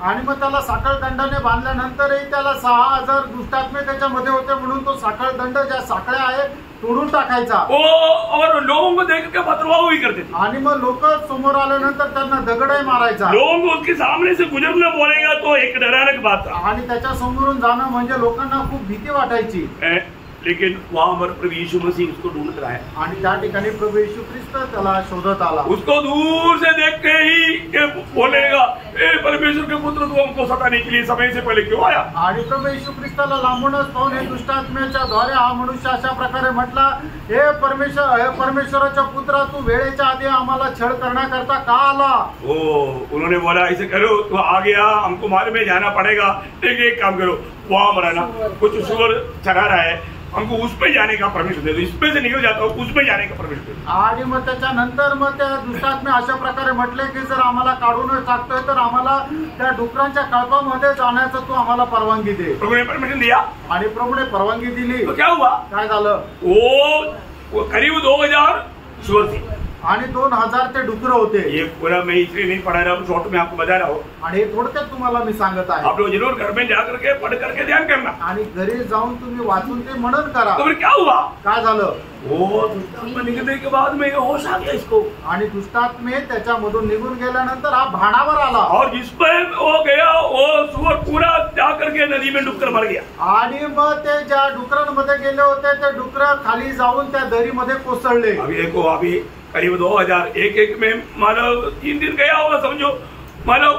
आणि मग त्याला साखळदंडाने बांधल्यानंतरही त्याला 6000 दुष्टात्मे त्याच्यामध्ये होते, म्हणून तो साखळदंड ज्या साखळ्या आहेत तोडून टाकायचा. और लोगों को देख के पथरवाह भी करते थे. आणि मग लोक समोर आल्यानंतर त्यांना दगडही मारायचा. लोगों को उसके सामने से गुजरना बोलेगा तो एक डराने की बात था. आणि त्याच्या समोरून जाणं म्हणजे लोकांना खूप भीती वाटायची. लेकिन वहां पर प्रभु यीशु मसीह उसको ढूंढ रहा है. आणि त्या ठिकाणी प्रभू येशू ख्रिस्त त्याला शोधत आला. उसको दूर से देख के ही के बोलेगा, ए परमेश्वर के पुत्र, तू हमको सताने के लिए समय से पहले क्यों आया. आणि प्रभू येशू ख्रिस्ताला लांबूनच पाहून हे दुष्टात्म्याच्या द्वारे हा मनुष्य अशा प्रकारे म्हटला, हे परमेश्वराचा पुत्र, तू वेळेच्या आधी आम्हाला छळ करण्याकरता का आला. उन्होंने बोला, ऐसे करो, तू आ गया, हमको मार्ग में जाना पड़ेगा, एक काम करो, वहां पर ना कुछ सुअर चरा रहा है, हमको उसमें जाने का परमिशन दे दो, इसमें से निकल जाता हूँ, उसमें जाने का परमिशन दे दो. आणि मग त्याच्यानंतर मग त्या दुष्टात्मे अशा प्रकारे म्हटले की जर आम्हाला काढूनच टाकतोय तर आम्हाला त्या डुकरांच्या कळपामध्ये जाण्याचं तू आम्हाला परवानगी दे. प्रभु ने परमिशन दिया. आणि प्रभूने परवानगी दिली. तो क्या हुआ, काय झालं, वो करीब 2000 सुअर थे. आणि 2000 ते डुकर होते. ये पूरा मैं इसलिए नहीं पढ़ा रहा हूँ, शॉर्ट में आपको बता रहा हूँ. आणि थोडक्यात तुम्हाला मी सांगत आहे. आप लोग जरूर घर में जा करके पढ़ करके ध्यान करना. आणि घरी जाऊन तुम्ही वाचून ते मनन करा. तो फिर क्या हुआ, काय झालं, वो दुष्टात्मा निकलने के बाद में होश आ गया इसको. आणि दुष्टात्मे त्याच्यामधून निघून गेल्यानंतर हा भानावर आला. और जिस पर वो गया वो सुअर पूरा जा करके नदी में डूबकर मर गया. आणि मग ते ज्या डुकरांमध्ये गेले होते ते डुकर खाली जाऊन त्या दरीमध्ये कोसळले. अभी देखो, अभी करीब 2000 एक में मानव 3 दिन गया होगा, समझो मानव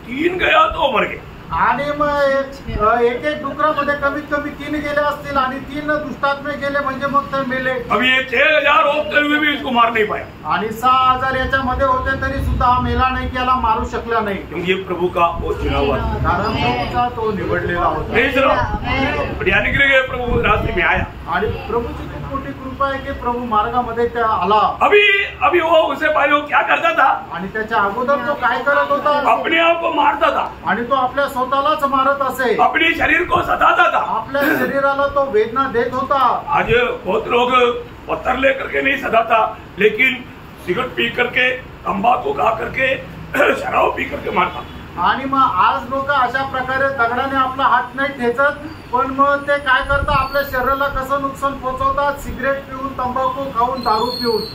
3 गया तो मर गया. आणि मग एक डुकरामध्ये कमीत कमी 3 गेले असतील आणि 3 दुष्टात्मे गेले म्हणजे मग ते मेले. अभी ये 6000 होते हुए भी इसको मार नहीं पाया. आणि 6000 याच्यामध्ये होते तरी सुद्धा हा मेला नाही, की याला मारू शकला नाही. क्योंकि ये प्रभू का वो चुना हुआ था. कारण प्रभूचा तो निवडलेला होता. Praise Lord. यानी कि प्रभु रास्ते में आया. आणि प्रभूची खूप मोठी कृपा आहे की प्रभू मार्गामध्ये त्या आला. अभी वो उससे पहले वो क्या करता था, आणि त्याच्या अगोदर तो काय करत होता, अपने आप को मारता था. आणि तो आपल्या स्वतःलाच मारत असे. अपने शरीर को सताता था. आपल्या शरीराला तो वेदना देत होता. आज बहुत लोग पत्थर लेकर के नहीं सताता, लेकिन सिगरेट पी करके, तंबाकू खा करके, शराब पी करके मारता. आणि मग आज लोक अशा प्रकारे दगडाने आपला हात नाही ठेचत, पण मग ते काय करतात, आपल्या शरीराला कसं नुकसान पोहोचवतात, सिगरेट पिऊन, तंबाखू खाऊन, दारू पिऊन.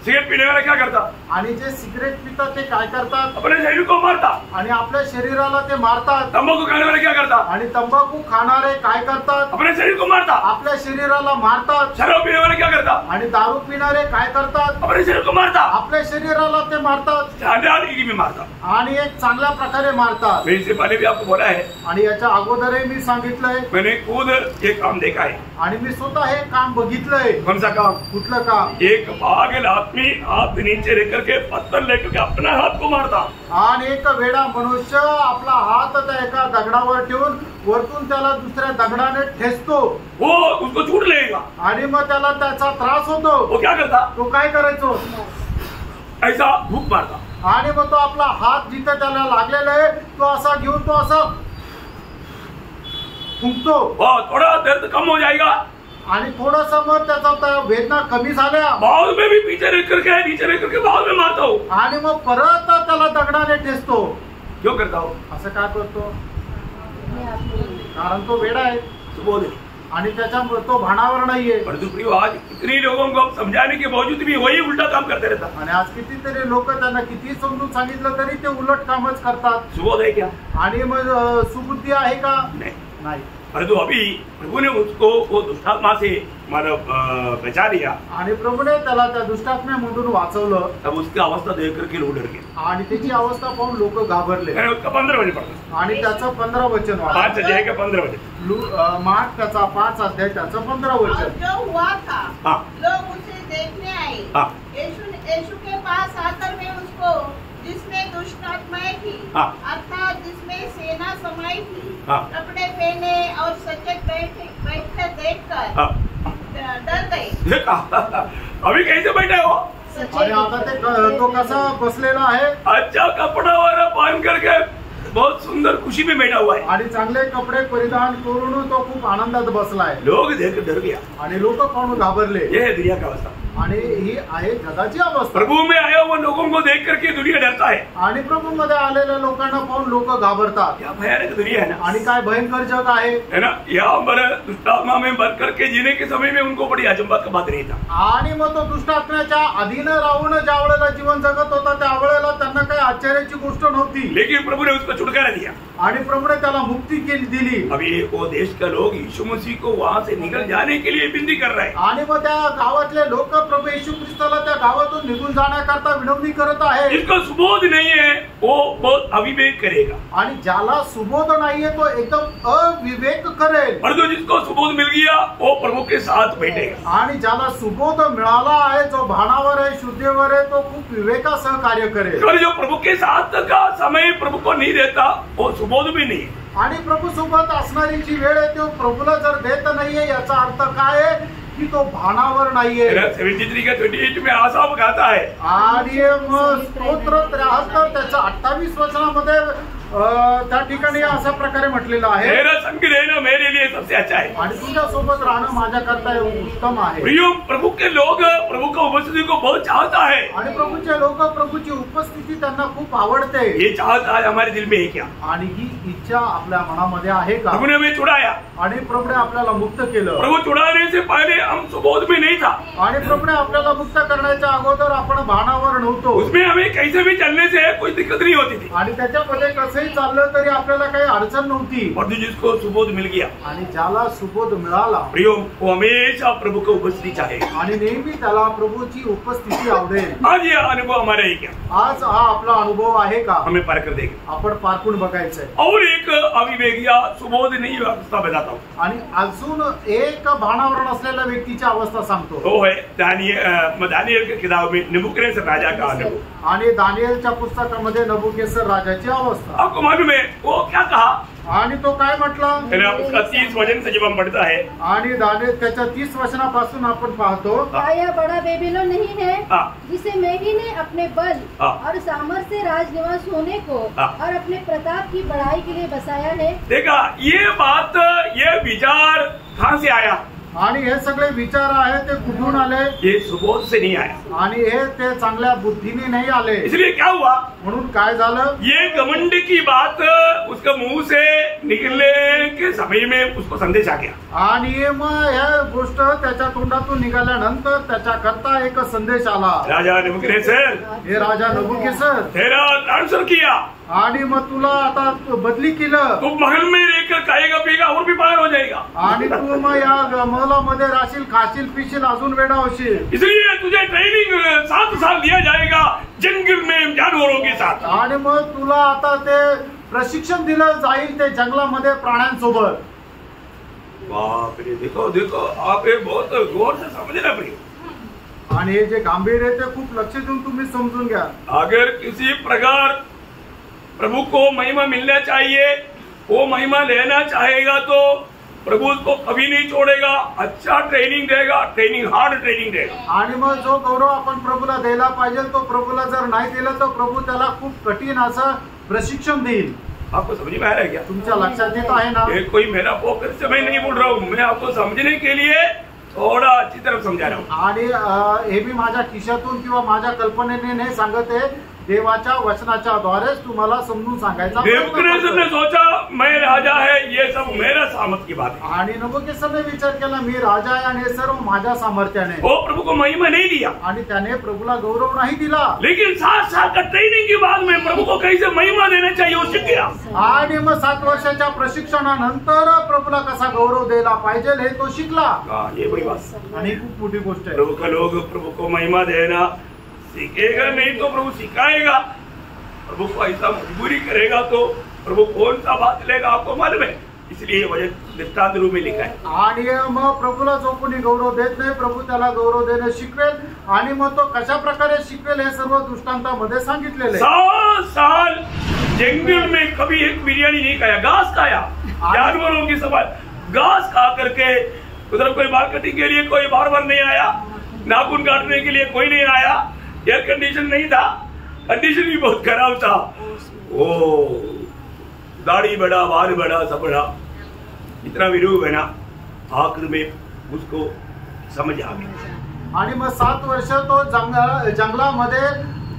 सिगरेट पीने वाला क्या करता, आणि जे सिगरेट पितात ते काय करतात, अपने शरीर को मारता. आणि आपल्या शरीराला ते मारतात. तंबाकू खाने वाले क्या करता, आणि तंबाखू खाणारे काय करतात, अपने शरीर को मारता. आपल्या शरीराला मारतात. शराब पीने वाले क्या करता, आणि दारू पिणारे काय करतात, अपने शरीर को मारता. आपल्या शरीराला ते मारतात. चांडाली में मारता. आणि एक चांगल्या प्रकारे मारतात. मैं इससे पहले भी आपको बोला है, आणि याच्या अगोदरही मी सांगितलंय, मैंने खुद ये काम देखा है. आणि मी स्वतः हे काम बघितलंय. कौन सा काम, कुठलं काम, एक पागल आदमी हाथ नीचे लेकर के पत्थर लेकर के अपना हाथ को मारता. आणि एक वेडा मनुष्य आपला हात त्या एका दगडावर ठेवून वरतून त्याला दुसऱ्या दगडाने ठेचतो. वो उसको चूट लेगा. आणि मग त्याला त्याचा त्रास होतो. वो क्या करता, तो काय करायचो, ऐसा भूक मारता. आणि मग तो आपला हात जिथे त्याला लागलेला आहे तो असा घेऊन तो असा फुंकतो. थोड़ा दर्द कम हो जाएगा. आणि थोडस मग त्याचा वेदना कमी झाल्या, बाहुल में भी पीछे रह करके नीचे रह करके बाहुल में मारता हूँ. आणि मग परत त्याला दगडाने ठेचतो. क्यों करता हूँ, असं काय करतो, कारण तो वेडा आहे. बोल. आणि त्याच्या तो भानावर नाहीये. परंतु प्रिय, आज इतनी लोगों को समझाने के बावजूद भी वही उल्टा काम करते रहता. आणि आज कितीतरी लोक त्यांना किती समजून सांगितलं तरी ते उलट कामच करतात. सुबोध है क्या, आणि मग सुबुद्धी आहे का, नाही. परंतु अभी प्रभु ने उसको वो दुष्टात्मा से बचा लिया. आणि प्रभूने त्याला त्या दुष्टात्म्यामधून वाचवलं. तब उसकी अवस्था देख करके लोग डर गए. आणि त्याची अवस्था पाहून लोक घाबरले. उसका 15 वचन पढ़ा. आणि त्याचं 15 वचन 5 अध्याय का 15 वचन. मार्क त्याचा 5 अध्याय त्याचं 15 वचन. जो हुआ था, हाँ. लोग उसे देखने आए. हाँ. यीशु के पास आकर वे उसको, जिसमें दुष्ट आत्माएं थी, हाँ. अर्थात जिसमें सेना समाई थी, हाँ. कपड़े पहने और सचेत बैठे देखकर हाँ. डर गए. अभी कैसे बैठे हो, आणि आता ते तो कसा बसलेला आहे, अच्छा कपड़ा वाला पहन करके बहुत सुंदर खुशी में बैठा हुआ है. आणि चांगले कपडे परिधान करून तो खूप आनंदात बसलाय. लोग देख डर गया. आणि लोक पाहून घाबरले. ये है दुनिया का अवस्था. आणि ही आहे जगाची अवस्था. प्रभु में आया हुआ लोगों को देख करके दुनिया डरता है. आणि प्रभू मध्ये आलेल्या लोकांना पाहून लोक घाबरतात. क्या भयानक दुनिया है ना. आणि काय भयंकर जग आहे है ना. यहाँ पर दुष्टात्मा में भर करके जीने के समय में उनको बड़ी अचंभा का बात नहीं था. आणि मग तो दुष्टात्म्याच्या अधीन राहून ज्या वेळेला जीवन जगत होता त्या वेळेला त्यांना काही आश्चर्याची गोष्ट नव्हती. लेकिन प्रभु ने उसको छुटकारा दिया. आणि प्रभूने त्याला मुक्ती दिली. अभी वो देश का लोग यीशु मसीह को वहाँ से निकल जाने के लिए विनती कर रहे हैं. आणि मग त्या गावातले लोक प्रभू येशू ख्रिस्ताला त्या गावातून निघून जाण्याकरता विनवणी करत आहेत. जिसको सुबोध नहीं है वो बहुत अविवेक करेगा. आणि ज्याला सुबोध नाहीये तो एकदम अविवेक करेल. और जो जिसको सुबोध मिल गया वो प्रभु के साथ बैठेगा. आणि ज्याला सुबोध मिळाला आहे जो भानावर आहे शुद्धीवर आहे तो खूप विवेकासह कार्य करेल. और जो प्रभु के साथ का समय प्रभु को नहीं देता वो सुबोध भी नहीं. आणि प्रभू सोबत असणारी जी वेळ आहे तो प्रभूला जर देत नाहीये याचा अर्थ काय आहे की तो भानावर नाहीये. 73 का 28 में आसाफ गाता है. आणि मग स्तोत्र 73 त्याच्या 28 वचनामध्ये त्या ठिकाणी अशा प्रकारे म्हटलेलं आहे मेरा संग रहना मेरे लिए सबसे अच्छा है. आणि तुझ्या सोबत राहणं माझ्याकरता उत्तम आहे. प्रियो प्रभु के लोग प्रभु का उपस्थिति को बहुत चाहता है. आणि प्रभूचे लोक प्रभूची उपस्थिती त्यांना खूप आवडते. ये चाहत आज हमारे दिल में है क्या. आणि ही इच्छा आपल्या मनामध्ये आहे का. प्रभु ने हमें छुड़ाया. आणि प्रभूने आपल्याला मुक्त केलं. प्रभु छुड़ाने से पहले हम सुबोध में नहीं था. आणि प्रभूने आपल्याला मुक्त करण्याच्या अगोदर आपण भानावर नव्हतो. उसमें हमें कैसे भी चलने से कोई दिक्कत नहीं होती थी. आणि त्याच्यामध्ये कसंही चाललं तरी आपल्याला काही अडचण नव्हती. और जिसको सुबोध मिल गया आणि ज्याला सुबोध मिळाला प्रियो वो हमेशा प्रभु को उपस्थिति चाहे. आणि नेहमी त्याला प्रभूची उपस्थिती आवडेल. आज ये अनुभव हमारा है क्या. आज हा आपला अनुभव आहे का. हमें पार कर देंगे. आपण पारखून बघायचंय. और एक अविवेक या सुबोध नहीं अवस्था बताता हूँ. आणि अजून एक भानावर नसलेल्या व्यक्तीची अवस्था सांगतो. वो है दानियल के किताब में नबूकदनेस्सर राजा का अनुभव. आणि दानियेलच्या पुस्तकामध्ये नबूकदनेस्सर राजाची अवस्था. आपको मालूम है वो क्या कहा. आणि तो काय म्हटला. उसका 30 वचन से जब हम पढ़ता है. आणि दानियल त्याच्या 30 वचनापासून आपण पाहतो. क्या यह बड़ा बेबीलोन नहीं है हाँ. जिसे मैं ही ने अपने बल हाँ. और सामर्थ्य से राजनिवास होने को हाँ. और अपने प्रताप की बढ़ाई के लिए बसाया है. देखा ये बात ये विचार कहाँ से आया. आणि हे सगळे विचार आहे ते कुठून आले. ये सुबोध से नहीं आया. आणि हे ते चांगल्या बुद्धीने नाही आले. इसलिए क्या हुआ. म्हणून काय झालं. ये घमंड की बात उसके मुंह से निकलने के समय में उसको संदेश आ गया. आणि मग या गोष्ट त्याच्या तोंडातून निघाल्यानंतर त्याच्याकरता एक संदेश आला. राजा नबूकदनेस्सर हे राजा नबूकदनेस्सर तेरा ट्रांसफर किया. आणि मग तुला आता बदली केलं. तू महल में रहकर खाएगा पिएगा और भी पार हो जाएगा. आणि तू मग या महलामध्ये राहशील खाशील पिशील अजून वेडा होशील. इसलिए तुझे ट्रेनिंग 7 साल दिया जाएगा जंगल में जानवरों के साथ. आणि मग तुला आता ते प्रशिक्षण दिलं जाईल ते जंगलामध्ये प्राण्यांसोबत. बाप रे. देखो देखो आप ये बहुत गौर से समझना प्रिय. आणि हे जे गांभीर्य आहे ते खूप लक्ष देऊन तुम्ही समजून घ्या. अगर किसी प्रकार प्रभु को महिमा मिलना चाहिए वो महिमा लेना चाहेगा तो प्रभु उसको कभी नहीं छोड़ेगा. अच्छा ट्रेनिंग देगा. ट्रेनिंग हार्ड ट्रेनिंग देगा. आणि मग जो गौरव आपण प्रभूला द्यायला पाहिजे तो प्रभूला जर नाही दिला तर प्रभू त्याला खूप कठीण असं प्रशिक्षण देईल. आपको समझ में आ रहा है क्या. तुमच्या लक्षात येत आहे ना. ये कोई मेरा फोकस से मैं नहीं बोल रहा हूँ. मैं आपको समझने के लिए थोड़ा अच्छी तरफ समझा रहा हूँ. आणि हे मी माझ्या खिशातून किंवा माझ्या कल्पनेने नाही सांगत आहे. देवाच्या वचनाच्या द्वारेच तुम्हाला समजून सांगायचा नबूकदनेस्सर ने सोचा मैं राजा है ये सब मेरा सामर्थ की बात है. आणि नबूकदनेस्सरने विचार केला मी राजा आहे आणि हे सर्व माझ्या सामर्थ्याने. वो प्रभु को महिमा नहीं दिया. आणि त्याने प्रभूला गौरव नाही दिला. लेकिन 7 साल का ट्रेनिंग के बाद में प्रभु को कैसे महिमा देना चाहिए वो सीख गया. आणि मग 7 वर्षाच्या प्रशिक्षणानंतर प्रभूला कसा गौरव द्यायला पाहिजे हे तो शिकला. ये बड़ी बात. आणि खूप मोठी गोष्ट आहे. प्रभु का लोग प्रभु को महिमा देना सीखेगा नहीं तो प्रभु सिखाएगा. प्रभु को ऐसा मजबूरी करेगा तो प्रभु कौन सा बात लेगा आपको मालूम है. इसलिए वचन दृष्टांत रूप में लिखा है. आणि मग प्रभूला जो कोणी गौरव देत नाही प्रभू त्याला गौरव देणं शिकवेल. आणि मग तो कशा प्रकारे शिकवेल हे सर्व दृष्टांतामध्ये सांगितलेले. 7 साल जंगल में कभी एक बिरयानी नहीं खाया. घास खाया. जानवरों की सवाल घास खा करके उधर कोई बाल कटिंग के लिए कोई बार नहीं आया. नाखून काटने के लिए कोई नहीं आया. एयर कंडीशन नहीं था. कंडीशन भी बहुत खराब था. ओ दाढ़ी बड़ा बाल बड़ा सब बड़ा इतना विरूप है ना. आखिर में उसको समझ आ गया. आणि मग 7 वर्ष तो जंगलामध्ये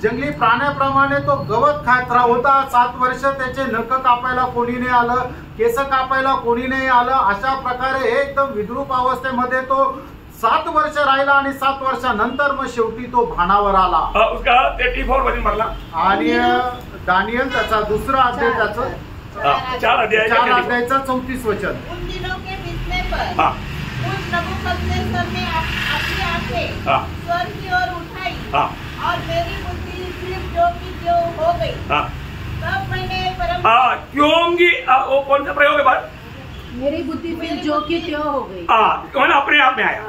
जंगली प्राण्याप्रमाणे तो गवत खात होता. 7 वर्ष त्याचे नख कापायला कोणी नाही आलं, केस कापायला कोणी नाही आलं. अशा प्रकारे एकदम विद्रूप अवस्थेमध्ये तो 7 वर्ष राहिला आणि 7 वर्षानंतर मग शेवटी तो भानावर आला. उसका 34 मध्ये मरला. आणि दानियल त्याचा दुसरा अध्याय त्याचं 4 अध्यायाचं 34 वचन. उन दिनों के बीतने पर उस नबूकदनेस्सर ने अपनी आंखें स्वर्ग की ओर उठाई और मेरी बुद्धि फिर जो की त्यों हो गई. तब मैंने क्योंकि वो कौन सा प्रयोग है बात? मेरी बुद्धि फिर जो की त्यों हो गई. कौन अपने आप में आया?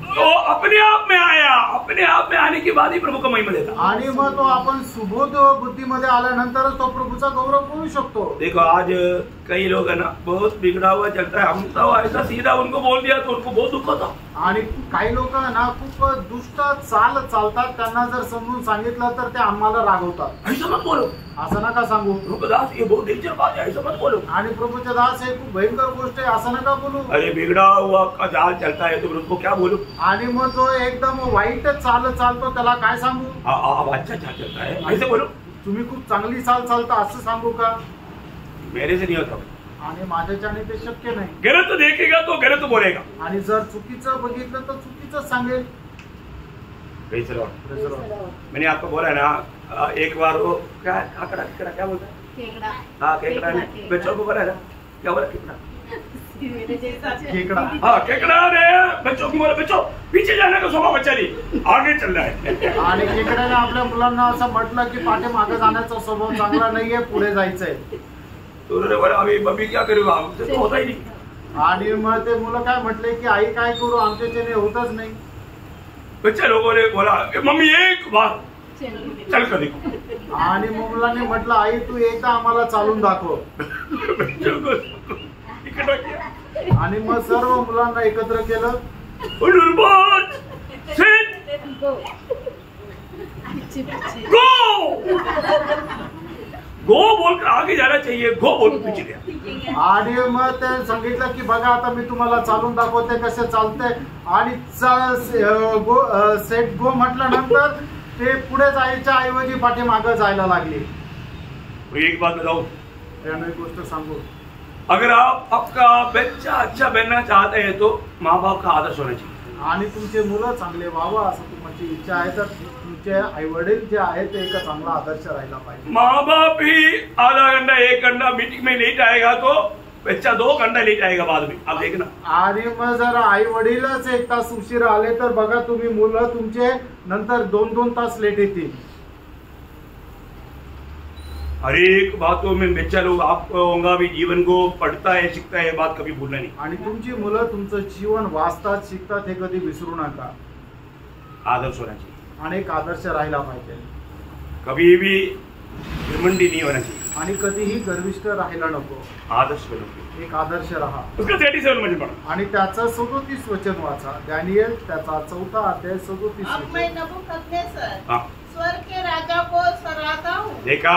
तो अपने आप में आया. अपने आप में आने के बाद ही प्रभु का महिमा देता. आणि मग तो आपण सुबोध बुद्धीमध्ये आल्यानंतरच तो प्रभूचा गौरव करू शकतो. देखो आज कई लोग है ना बहुत बिगड़ा हुआ चलता है. हम तो ऐसा सीधा उनको बोल दिया तो उनको बहुत दुख होता. आणि काही लोक ना खूप दुष्ट चालतात. त्यांना जर समजून सांगितलं तर ते आम्हाला रागवतात. ऐसा मत बोलो. असं नका सांगू. प्रभुदास ये बहुत डेंजर बात है. ऐसा मत बोलो. आणि प्रभूचे दास हे खूप भयंकर गोष्ट आहे असं नका बोलू. अरे बिगड़ा हुआ का जाल चलता है तो उसको क्या बोलू? आणि मग जो एकदम वाईट चालतो त्याला काय सांगू? अच्छा चलता है ऐसे बोलो. तुम्ही खूप चांगली चालता असं सांगू का? मेरे से नहीं होता. आणि माझ्याच्याने ते शक्य नाही. गलत देखेगा तो गलत बोलेगा. आणि जर चुकीचं बघितलं तर चुकीचं सांगेल. मैंने आपको बोला ना एक बार वो क्या केकड़ा क्या बोलता है? केकड़ा ने बच्चों को बोला ना क्या बोला? केकड़ा ने बच्चों को बोला बच्चों पीछे जाने का स्वभाव बच्चा नहीं आगे चल रहा है. आणि केकड्याने आपल्या मुलांना असं म्हटलं की पाठी मागे जाण्याचा स्वभाव चांगला नाहीये, पुढे जायचंय. तो उन्होंने बोला अभी मम्मी क्या करूँगा हमसे तो होता ही नहीं. आणि मग ते मुलं काय म्हटले की आई काय करू आमच्याच्याने होतच नाही. बच्चे लोगों ने बोला मम्मी एक बार चल कर देखो. आणि मुलाने म्हटलं आई तू एकदा आम्हाला चालून दाखव. आणि मग सर्व मुलांना एकत्र केलं. गो बोलकर आगे जाना चाहिए. गो बोलकर पीछे गया. आणि मग ते सांगितलं की बघा आता मी तुम्हाला चालून दाखवते कसे चालते. आणि सेट गो म्हटल्यानंतर ते पुढे जायच्या ऐवजी पाठीमागे जायला लागले. एक बात बताओ. त्याने एक गोष्ट सांगू. अगर आप आपका बच्चा अच्छा बनना चाहते हैं तो माँ बाप का आदर्श होना चाहिए. आणि तुमचे मुलं चांगले व्हावं असं तुमची इच्छा आहे तर तुमचे आई वडील जे आहेत ते एक चांगला आदर्श राहिला पाहिजे. माँ बाप ही आधा घंटा 1 घंटा मीटिंग में लेट आएगा तो बच्चा 2 घंटा लेट आएगा बाद में. आप देखना. आणि मग जर आई वडीलच 1 तास उशीर आले तर बघा तुम्ही मुलं तुमचे नंतर 2-2 तास लेट येतील. हर एक बातों में बच्चा लोग आपका भी जीवन को पढ़ता है सीखता है बात कभी भूलना नहीं. आणि तुमची मुलं तुमचं जीवन वाचतात शिकतात हे कधी विसरू नका. आदर्श होना चाहिए. आणि एक आदर्श राहिला पाहिजे. कभी भी घमंडी नहीं होना चाहिए. आणि कधीही गर्विष्ठ राहायला नको. आदर्श बनो. एक आदर्श राहा. उसका 37 मध्ये पढ़ा. आणि त्याचं 37 वचन वाचा. दानिएल त्याचा 4 अध्याय 37 अब मैं नबूकदनेस्सर हाँ. स्वर्ग के राजा को सराहता हूँ. देखा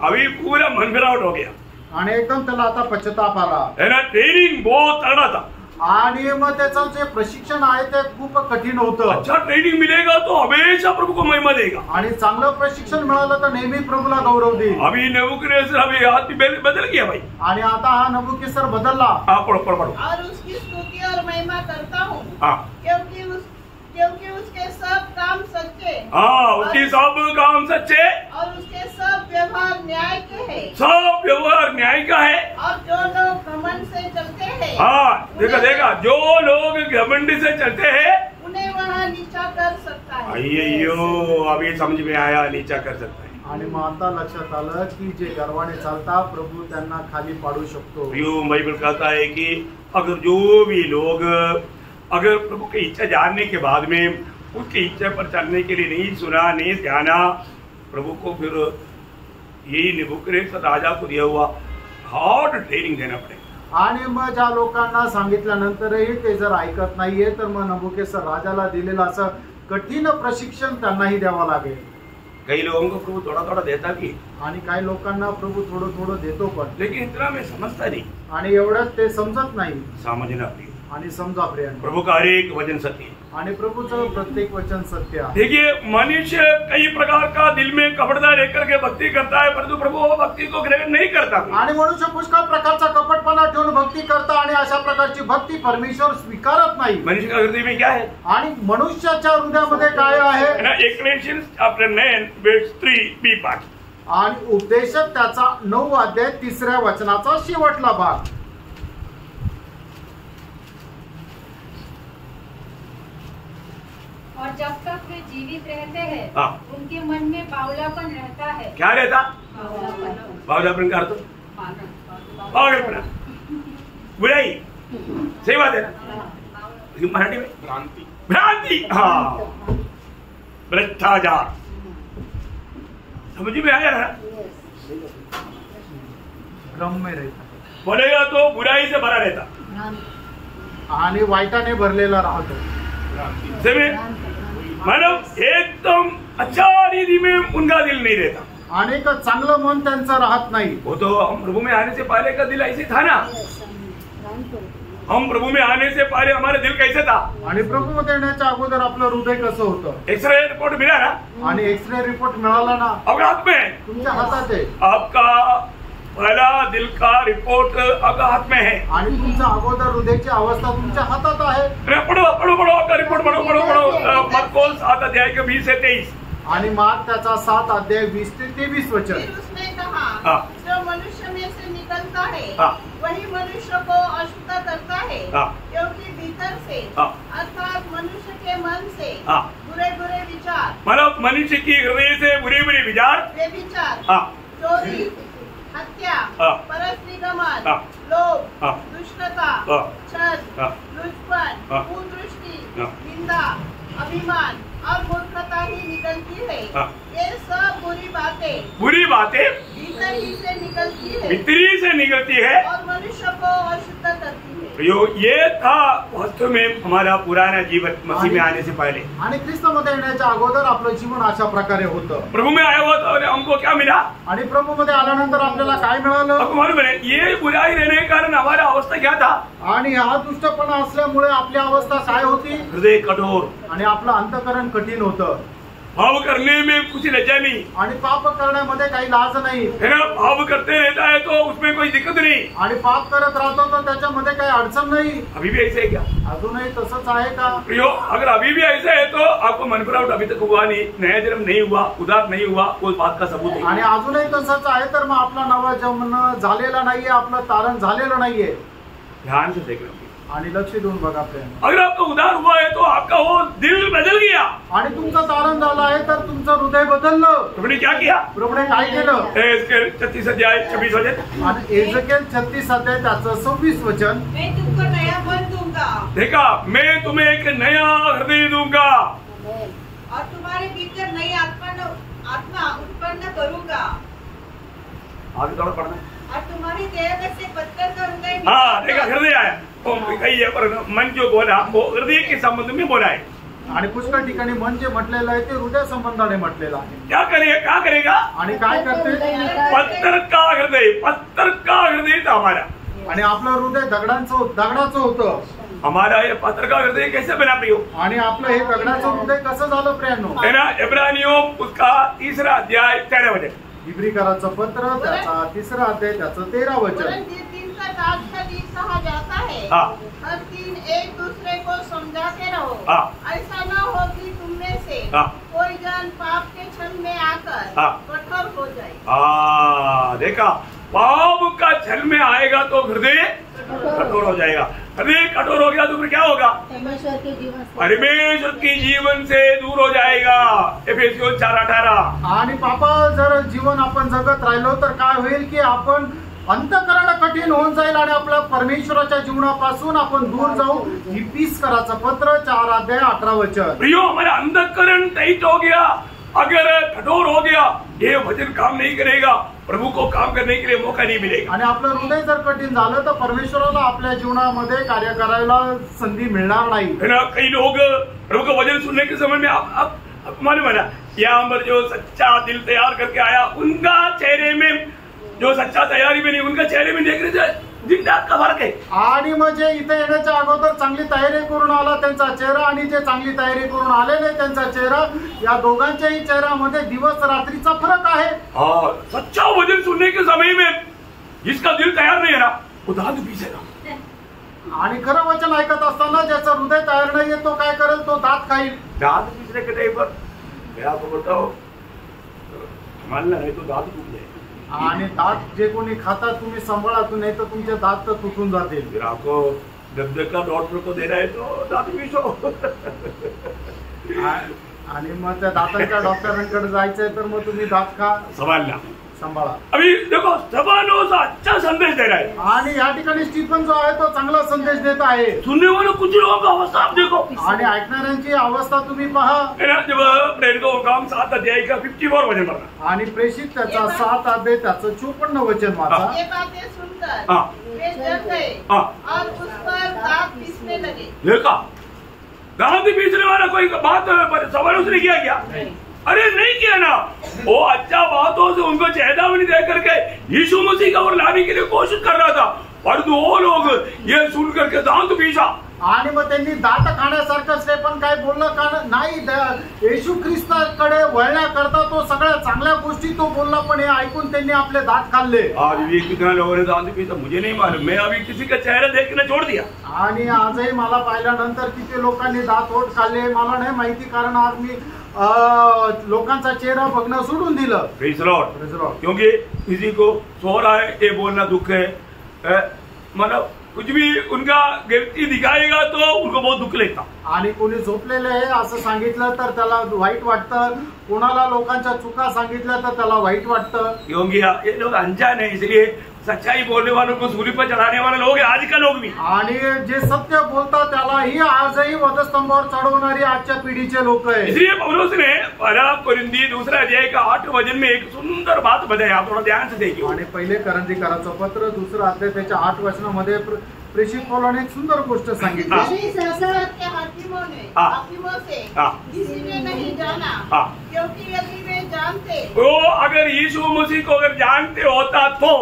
अभी पूरा मन फिरावट हो गया. आणि एकदम त्याला आता पश्चाताप आला. है ना. ट्रेनिंग बहुत तगड़ा था. आणि मग त्याचं जे प्रशिक्षण आहे ते खूप कठीण होतं. अच्छा ट्रेनिंग मिलेगा तो हमेशा प्रभु को महिमा देगा. आणि चांगलं प्रशिक्षण मिळालं तर नेहमी प्रभूला गौरव देईल. अभी नबूकदनेस्सर अभी हाथ बदल गया भाई. आणि आता हा नबूकदनेस्सर बदलला. हाँ पढ़ो. और उसकी स्तुति और महिमा करता हूँ. हाँ. क्योंकि उसके सब काम सच्चे. हाँ उसके सब काम सच्चे. और उसके सब व्यवहार न्याय के हैं. सब व्यवहार न्याय का है. और जो लोग घमंड से चलते हैं. हाँ देखा जो लोग घमंड से चलते हैं उन्हें वहाँ नीचा कर सकता है. अय्यो अभी समझ में आया. नीचा कर सकता है. आणि मग आता लक्षात आलं की जे गर्वाने चालतात प्रभू त्यांना खाली पाडू शकतो. यूं बाइबल कहता है कि अगर जो भी लोग अगर प्रभु की इच्छा जानने के बाद में उसकी इच्छा पर चलने के लिए नहीं सुना नहीं ध्याना प्रभु को फिर यही नबूकदनेस्सर राजा को दिया हुआ हार्ड ट्रेनिंग देना पड़ेगा. आणि मग ज्या लोकांना सांगितल्यानंतरही ते जर ऐकत नाहीये तर मग नबूकदनेस्सर राजाला दिलेलं असं कठीण प्रशिक्षण त्यांनाही द्यावं लागेल. कई लोगों को प्रभु थोड़ा थोड़ा देता भी. आणि काही लोकांना प्रभू थोडं थोडं देतो पण. लेकिन इतना मैं समझता नहीं. आणि एवढंच ते समजत नाही. समझना प्रिय. आणि समजा प्रियांनो, प्रभु का हर एक वचन सत्य है। आणि प्रभूचं प्रत्येक वचन सत्य आहे। देखिए, मनुष्य कई प्रकार का दिल में कपटता लेकर के भक्ति करता है, परंतु प्रभु वो भक्ति को ग्रहण नहीं करता। आणि मनुष्य पुष्कळ प्रकारचा कपटपणा ठेवून भक्ती करता आणि अशा प्रकारची भक्ती परमेश्वर स्वीकारत नाही। मनुष्य का हृदय में क्या है? आणि मनुष्याच्या हृदयामध्ये काय आहे? है ना, 1 कोरिन्थियंस चैप्टर 9 verse 3b पाठ। आणि उपदेशक त्याचा 9 अध्याय 3 वचनाचा शेवटला भाग। और जब तक वे जीवित रहते हैं, हाँ। उनके मन में बावलापन रहता है। क्या रहता? बावलापन। बावलापन का अर्थ पागलपना, बुराई, सही बात है ना? मराठी में भ्रांति, भ्रांति, हाँ, भ्रष्टाचार, समझ में आया ना? भ्रम में रहता बोलेगा तो बुराई से भरा रहता, आणि वाईटाने भरलेला राहतो। मतलब एकदम अच्छा रीति में उनका दिल नहीं रहता। आणि एक चांगलं मन त्यांचं राहत नाही। वो तो हम प्रभु में आने से पहले का दिल ऐसे था ना। हम प्रभु में आने से पहले हमारा दिल कैसे था? आणि प्रभू मध्ये येण्याच्या अगोदर आपलं हृदय कसं होतं? एक्सरे रिपोर्ट मिला ना? आणि एक्सरे रिपोर्ट मिळाला ना? आपके हाथ में, तुमच्या हातात आहे। आपका पहला दिल का रिपोर्ट आपका हाथ में है। आणि तुमच्या अगोदर हृदयाची अवस्था तुमच्या हातात आहे। पढ़ो पढ़ो पढ़ो आपका रिपोर्ट पढ़ो पढ़ो पढ़ो मरकुस 7 अध्याय के 20 से 23। आणि मार्क त्याचा 7 अध्याय 20 ते 23 वचन। फिर उसने कहा, हाँ। जो मनुष्य में से निकलता है, हाँ। वही मनुष्य को अशुद्ध करता है, हाँ। क्योंकि भीतर से, हाँ। अर्थात मनुष्य के मन से, हाँ। बुरे बुरे विचार, मतलब मनुष्य की हृदय से बुरे बुरे विचार, व्यभिचार, हाँ, चोरी, हत्या, हाँ। परस्त्रीगमन, हाँ। लोभ, हाँ। दुष्टता, हाँ। छल, हाँ। लुचपन, हाँ। कुदृष्टि, हाँ। निंदा, अभिमान और मूर्खता ही निकलती है। हाँ। ये सब बुरी बातें बुरी बातें भीतर ही से निकलती है भीतरी से निकलती है और मनुष्य को अशुद्ध करती है। ये था वास्तव में हमारा पुराना जीवन मसीह में आने से पहले। आणि ख्रिस्तामध्ये येण्याच्या अगोदर आपलं जीवन अशा प्रकारे होतं। प्रभु में आया हुआ था और हमको क्या मिला? आणि प्रभू मध्ये आल्यानंतर आपल्याला काय मिळालं? आपको मालूम है, ये बुराई रहने के कारण हमारा अवस्था क्या था? आणि हा दुष्टपणा असल्यामुळे आपली अवस्था काय होती? हृदय कठोर, आणि आपलं अंतःकरण कठीण होतं। भाव करने में कुछ लज्जा नहीं आणि पाप करण्यामध्ये काही लाज नाही। है ना। भाव करते रहता है तो उसमें कोई दिक्कत नहीं। आणि पाप करत राहतो तर त्याच्यामध्ये काही अडचण नाही। अभी भी ऐसे है क्या? अजूनही तसंच आहे का? प्रियो, अगर अभी भी ऐसा है तो आपको मनफरावट अभी तक हुआ नहीं, नया जन्म नहीं हुआ, उदार नहीं हुआ, कोई बात का सबूत है। आणि अजूनही तसंच आहे तर मग आपला नवा जन्म झालेला नाहीये, आपलं तारण झालेलं नाहीये। ध्यान से देखना। आणि लक्ष देऊन बघा प्रेम। अगर आपका उदार हुआ है तो आपका वो दिल बदल गया। आणि तुमचं तारण झालं आहे तर तुमचं हृदय बदललं। तुमने क्या किया? प्रभूने काय केलं? 36 अध्याय 26 वचन। आणि एजेकियल 36 अध्याय त्याचं 26 वचन। मैं तुमको नया मन दूंगा देखा, मैं तुम्हें एक नया हृदय दूंगा और तुम्हारे भीतर नई आत्मा उत्पन्न करूंगा आगे थोड़ा पढ़ना। और तुम्हारी देह में से पत्थर का हृदय हाँ, देखा, हृदय आया तो कही है, पर मन जो बोला वो हृदय के संबंध में बोला है। आणि पुष्कळ ठिकाणी मन जे म्हटलेलं आहे ते हृदय संबंधाने म्हटलेलं आहे। क्या करेगा? आणि काय करते? पत्थर का हृदय था हमारा। आणि आपलं हृदय दगडाचं होतं। हमारा ये पत्थर का हृदय कैसे बना प्रियो? आणि आपलं हे दगडाचं हृदय कसं झालं प्रियांनो? है ना। इब्रानियों उसका 3 अध्याय 13 वचन। इब्रिकराचं पत्र त्याचा 3 अध्याय त्याचं 13 वचन। 3 का रात का दिन कहा जाता है। हाँ। हर दिन एक दूसरे को समझाते रहो। हाँ। ऐसा न हो कि तुम में से हाँ। कोई जन पाप के छल में आकर हाँ। कठोर हो जाए। देखा, पाप का छल में आएगा तो हृदय कठोर हो जाएगा। हृदय कठोर हो गया तो फिर क्या होगा? परमेश्वर के जीवन से दूर हो जाएगा। एफेसियों 4:18। आणि पापा जर जीवन आपण जगत राहिलो तर काय होईल की आपण अंतःकरण कठीण होऊन जाईल आणि आपल्या परमेश्वराच्या जीवनापासून आपण दूर जाऊ। इफिसकराचं पत्र 4 अध्याय 18 वचन। प्रियो, हमारा अंतःकरण टाइट हो गया, अगर कठोर हो गया, ये वचन काम नहीं करेगा, प्रभु को काम करने के लिए मौका नहीं मिलेगा। आणि आपलं हृदय जर कठीण झालं तर परमेश्वराला आपल्या जीवनामध्ये कार्य करायला संधी मिळणार नाही। है ना। कई लोग प्रभु का वचन सुनने के समय में आप मालूम है ना, यहाँ पर जो सच्चा दिल तैयार करके आया, उनका चेहरे में जो सच्चा तैयारी में नहीं, उनका चेहरे में देख रहे थे दिन रात का फरक आहे. आणि मग जे इथे येण्याच्या अगोदर चांगली तयारी करून आला त्यांचा चेहरा आणि जे चांगली तयारी करून आलेले त्यांचा चेहरा, या दोघांच्याही चेहऱ्यामध्ये दिवस रात्रीचा फरक आहे. हाँ, सच्चा वचन सुनने के समय में जिसका दिल तैयार नहीं है ना वो दांत पीसेगा. आणि खरं वचन ऐकत असताना ज्याचं हृदय तयार नाहीये तो काय करेल, तो दात खाईल. दांत पीसने के टाइम पर मैं आपको बताओ मानना नहीं तो दांत टूट जाए. आणि दात जे कोणी खाता तुम्ही सांभाळा, नाही तर तुमचे दात तर तुटून जातील. फिर आपको धक्का डॉक्टर को देना है तो दांत पीसो. आणि मग त्या दातांच्या डॉक्टरांकडे जायचंय तर मग तुम्ही दात खा, संभालना. सांभाळा. अभी देखो स्टेफानो अच्छा संदेश दे रहा है. आणि या ठिकाणी स्टीफन जो आहे तो चांगला संदेश देत आहे. सुनने वालों कुछ लोगों का अवस्था आप देखो. आणि ऐकणाऱ्यांची अवस्था तुम्ही पहा. जब प्रेरितों का काम 7 अध्याय का 54 वचन पढ़ा. आणि प्रेषित त्याचा 7 अध्याय त्याचं 54 वचन वाचा. ये बातें सुनकर हाँ. वे डर गए हाँ. और उस पर दांत पीसने लगे. देखा दांत पीसने वाला कोई बात सवाल उसने किया क्या? अरे नहीं किया ना. वो अच्छा बातों से उनको चेतावनी दे करके यीशु मसीह का ओर लाने के लिए कोशिश कर रहा था, पर वो लोग ये सुन करके दांत पीसा. आणि मग त्यांनी दात खाण्यासारखं स्टेफन काय बोललं का नाही, येशू ख्रिस्ताकडे वळण्याकरता तो सगळ्या चांगल्या गोष्टी तो बोलला, पण हे ऐकून त्यांनी आपले दात खाल्ले. आज भी कितना लोगों ने दांत पीसा मुझे नहीं मालूम. मैं अभी किसी का चेहरा देखना छोड़ दिया. आणि आजही मला पाहिल्यानंतर किती लोकांनी दात ओठ खाल्ले मला नाही माहिती, कारण आज मी लोकांचा चेहरा बघणं सोडून दिलं. Praise Lord. क्योंकि किसी को सो रहा है ये बोलना दुख है. मतलब कुछ भी उनका गिरती दिखाएगा तो उनको बहुत दुख लगता. आणि कोणी झोपलेले आहे असं सांगितलं तर त्याला वाईट वाटतं, कोणाला लोकांच्या चुका सांगितल्या तर त्याला वाईट वाटतं. क्योंकि ये लोग अनजान है, इसलिए सच्चाई बोलने वालों को सूली पर चढ़ाने वाले लोग हैं आज का लोग भी. आणि जे सत्य बोलतात त्यालाही आजही वधस्तंभावर चढवणारी आजच्या पिढीचे लोक आहे. इसलिए पौलुस ने पहला कोरिंथी 2 अध्याय का 8 वचन में एक सुंदर बात बताई. आप थोड़ा ध्यान से देखिए. आणि पहिले करंथीकराचं पत्र 2 अध्याय त्याच्या 8 वचनामध्ये प्रेषित पौलाने एक सुंदर गोष्ट सांगितली. के हाकिमों से किसी ने नहीं जाना, क्योंकि यदि वे जानते तो अगर यीशु मसीह को अगर जानते होता तो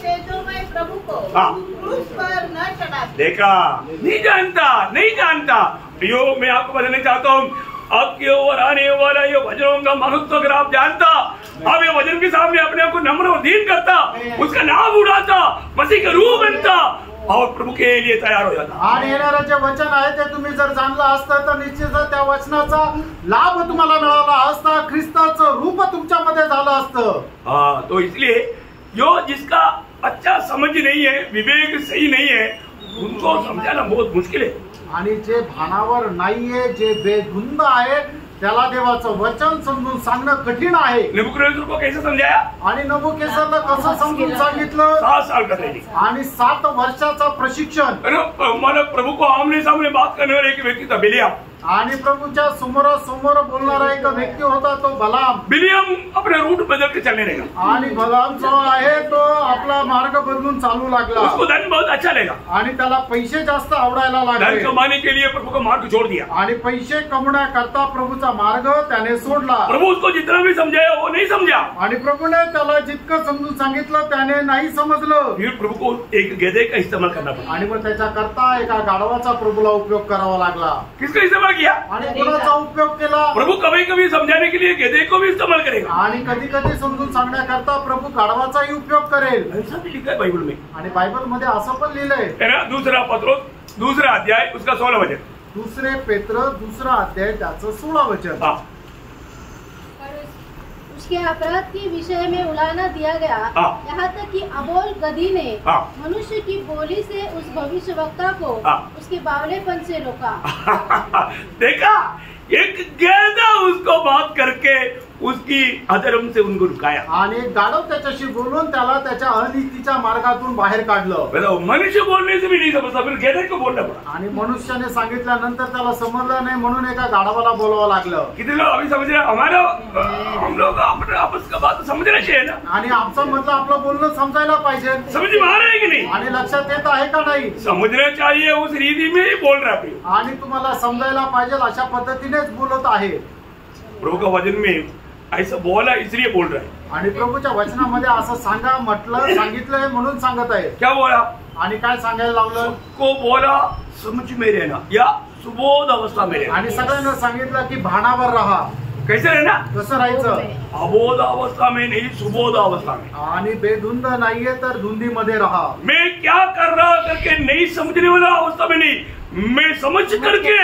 तेजोमय प्रभु को क्रूस पर न चढ़ाते. देखा नहीं जानता. यो मैं आपको बताना चाहता हूँ, आपके ओर आने वाला ये वचनों का महत्व अगर आप जानता, आप ये वचन के सामने अपने आप को नम्र और दीन करता, उसका लाभ उठाता, मसीह का रूप बनता और प्रभु के लिए तैयार हो जाता. आणि येणारं जे वचन आहे ते तुम्ही जर जाणलं असतं तर निश्चितच त्या वचनाचा लाभ तुम्हाला मिळाला असता, ख्रिस्ताचं रूप तुमच्यामध्ये झालं असतं. हाँ, तो इसलिए जो जिसका अच्छा समझ नहीं है, विवेक सही नहीं है, उनको समझाना बहुत मुश्किल है. आणि जे भानावर नाहीये, जे बेधुंद आहे, त्याला देवाचं वचन समजून सांगणं कठीण आहे. नेबुकदनेस्सर को कैसे समझाया? आणि नबुकदनेस्सरला कसं समजून सांगितलं? 7 साल का ट्रेनिंग आणि 7 वर्षाचा प्रशिक्षण. मतलब प्रभु को आमने सामने बात करने वाला एक व्यक्ति था बिलियम. आणि प्रभूच्या समोरासमोर बोलणारा एक व्यक्ती होता तो बलाम. बिलियम अपने रूट बदल के चलने लगा. आणि बलाम जो आहे तो आपला मार्ग बदलून चालू लागला. उसको धन बहुत अच्छा लगा. आणि त्याला पैसे जास्त आवडायला धन लागले. कमाने के लिए प्रभु का मार्ग छोड़ दिया. आणि पैसे कमवण्याकरता प्रभूचा मार्ग त्याने सोडला. प्रभु उसको जितना भी समझाया वो नहीं समझा. आणि प्रभूने त्याला जितकं समजून सांगितलं त्याने नाही समजलं. फिर प्रभु को एक गधे का इस्तेमाल करना पड़ा. आणि मग त्याच्याकरता एका गाढवाचा प्रभूला उपयोग करावा लागला. किसका इस्तेमाल किया? आणि कोणाचा उपयोग केला? प्रभु कभी कभी समझाने के लिए गधे को भी इस्तेमाल करेगा. आणि कधी कधी समजून सांगण्याकरता प्रभू गाढवाचाही उपयोग करेल. ऐसा भी लिखा है बाइबल में. आणि बायबल मध्ये असं पण लिहिलंय. 2 पत्रोस 2 अध्याय उसका 16 वचन. 2 पेत्र 2 अध्याय त्याचं 16 वचन. उसके अपराध के विषय में उलाहना दिया गया, यहाँ तक कि अबोल गधी ने मनुष्य की बोली से उस भविष्यवक्ता को उसके बावलेपन से रोका. देखा, एक गधा उसको बात करके उसकी अधर्म से उनको रुकाया. आणि गाढव त्याच्याशी बोलून त्याला त्याच्या अनितीच्या मार्गातून बाहेर काढलं. मनुष्य बोलने से भी नहीं समझता, फिर गधे को बोलना पड़ा. आणि मनुष्याने सांगितल्यानंतर त्याला समजलं नाही म्हणून एका गाढवाला बोलावं लागलं. किती लोग अभी समझ रहे? हमारा हम लोग अपने आपस का बात समझना चाहिए ना. आणि आमचं म्हटलं आपलं बोलणं समजायला पाहिजे. समझ में आ रहा है की नहीं? आणि लक्षात येत आहे का नाही? समझना चाहिए, उस रीति में ही बोल रहा है. आणि तुम्हाला समजायला पाहिजे अशा पद्धतीनेच बोलत आहे. प्रभु का वचन में ऐसा बोला इसलिए बोल रहा है. आणि प्रभूच्या वचनामध्ये असं सांगा म्हटलं सांगितलंय म्हणून सांगत आहे. क्या बोला? आणि काय सांगायला लावलं? को बोला समझ में रहना या सुबोध अवस्था में रहना. आणि सगळ्यांना सांगितलं की भानावर राहा. कैसे रहना? कसं राहायचं? अबोध अवस्था में नहीं, सुबोध अवस्था में. आणि बेधुंद नाहीये तर धुंदीमध्ये राहा. मैं क्या कर रहा करके नहीं समझने वाला अवस्था में नहीं, मैं समझ करके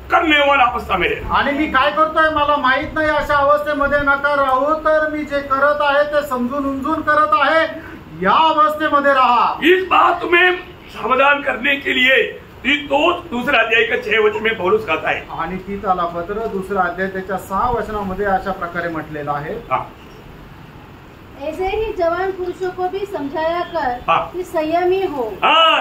करने वाला अवस्था में रहना. आणि मी काय करतोय मला माहित नाही अशा अवस्थेमध्ये नका राहू, तर मी जे करत आहे ते समजून उमजून करत आहे या अवस्थेमध्ये राहा. इस बात में समाधान करने के लिए तो दूसरा अध्याय का 6 वचन में पौलुस कहता है. आणि ती त्याला पत्र दुसरा अध्याय त्याच्या 6 वचनामध्ये अशा प्रकारे म्हटलेलं आहे. ऐसे ही जवान पुरुषों को भी समझाया कर कि संयमी हो.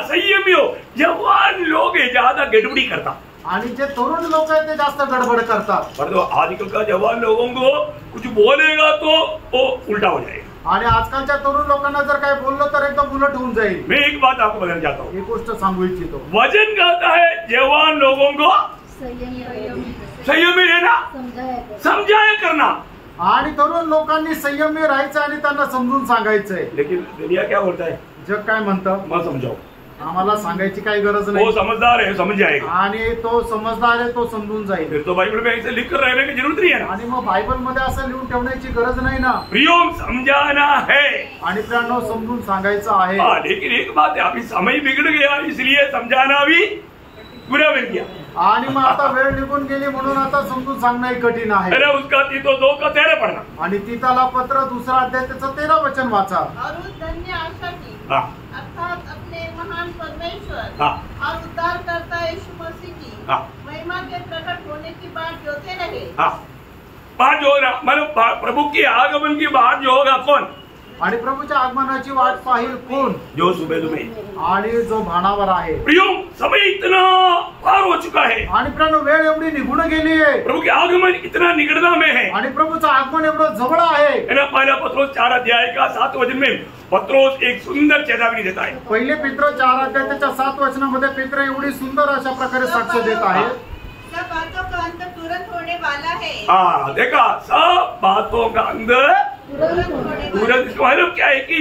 संयमी हो. जवान लोग ज्यादा गड़बड़ी करता. आणि जे तरुण लोक आहेत ते जास्त गडबड करतात. पर तो आजकल का जवान लोगों को कुछ बोलेगा तो वो उल्टा हो जाएगा. आणि आजकालच्या तरुण लोकांना जर काही बोललं तर एकदम उलट होऊन जाईल. मैं एक बात आपको बताना चाहता हूँ. एक गोष्ट सांगू इच्छितो. वचन कहता है जवान लोगों को संयमी रहना, समझाया करना. आणि तरुण लोकांनी संयमी राहायचं आणि त्यांना समजून सांगायचंय. लेकिन दुनिया क्या बोलता है? जग काय म्हणतं? मग समजाओ. आम्हाला सांगायची काही गरज वो नाही. समझदार है, समझ जाएगा. आणि तो समजदार आहे, तो समजून जाईल. फिर तो बाइबल में ऐसे लिख कर रहने की जरूरत नहीं है ना. आणि मग बायबल मध्ये असं लिहून ठेवण्याची गरज नाही ना. प्रियोम समझाना है. आणि त्यांना समजून सांगायचं आहे. लेकिन एक बात है, अभी समय बिगड़ गया इसलिए समझाना भी बुरा मिल गया. आणि मग आता वेळ निघून गेली म्हणून आता समजून सांगणं कठीण आहे. अरे उसका तीतो 2 का 13 पढ़ना. आणि तीताला पत्र दुसरा अध्याय त्याचं 13 वचन वाचा. और उस धन्य आशा की अर्थात अपने महान परमेश्वर और उद्धारकर्ता यीशु मसीह की महिमा के प्रकट होने की बात जोते रहे. बात जो होगा मतलब प्रभु के आगमन की बात जो होगा कौन? आणि प्रभूच्या आगमनाची वाट पाहिल कोण? जो सुबह तुम्हें. आणि जो भानावर आहे. प्रियोम समय इतना पार हो चुका है. आणि प्रिय वेळ एवढी निघून गेली आहे. प्रभु के आगमन इतना निकटता में है. आणि प्रभूचं आगमन एवढं जवळ आहे. पहला पत्रोस 4 अध्याय का 7 वचन में पत्रोस एक सुंदर चेतावनी देता है. पहिले पित्र 4 अध्याय त्याच्या 7 वचनामध्ये पित्र एवढी सुंदर अशा प्रकारे साक्ष देत आहे. सब बातों का अंत तुरंत होने वाला है. देखा, सब बातों का अंत तुरंत. मतलब क्या है कि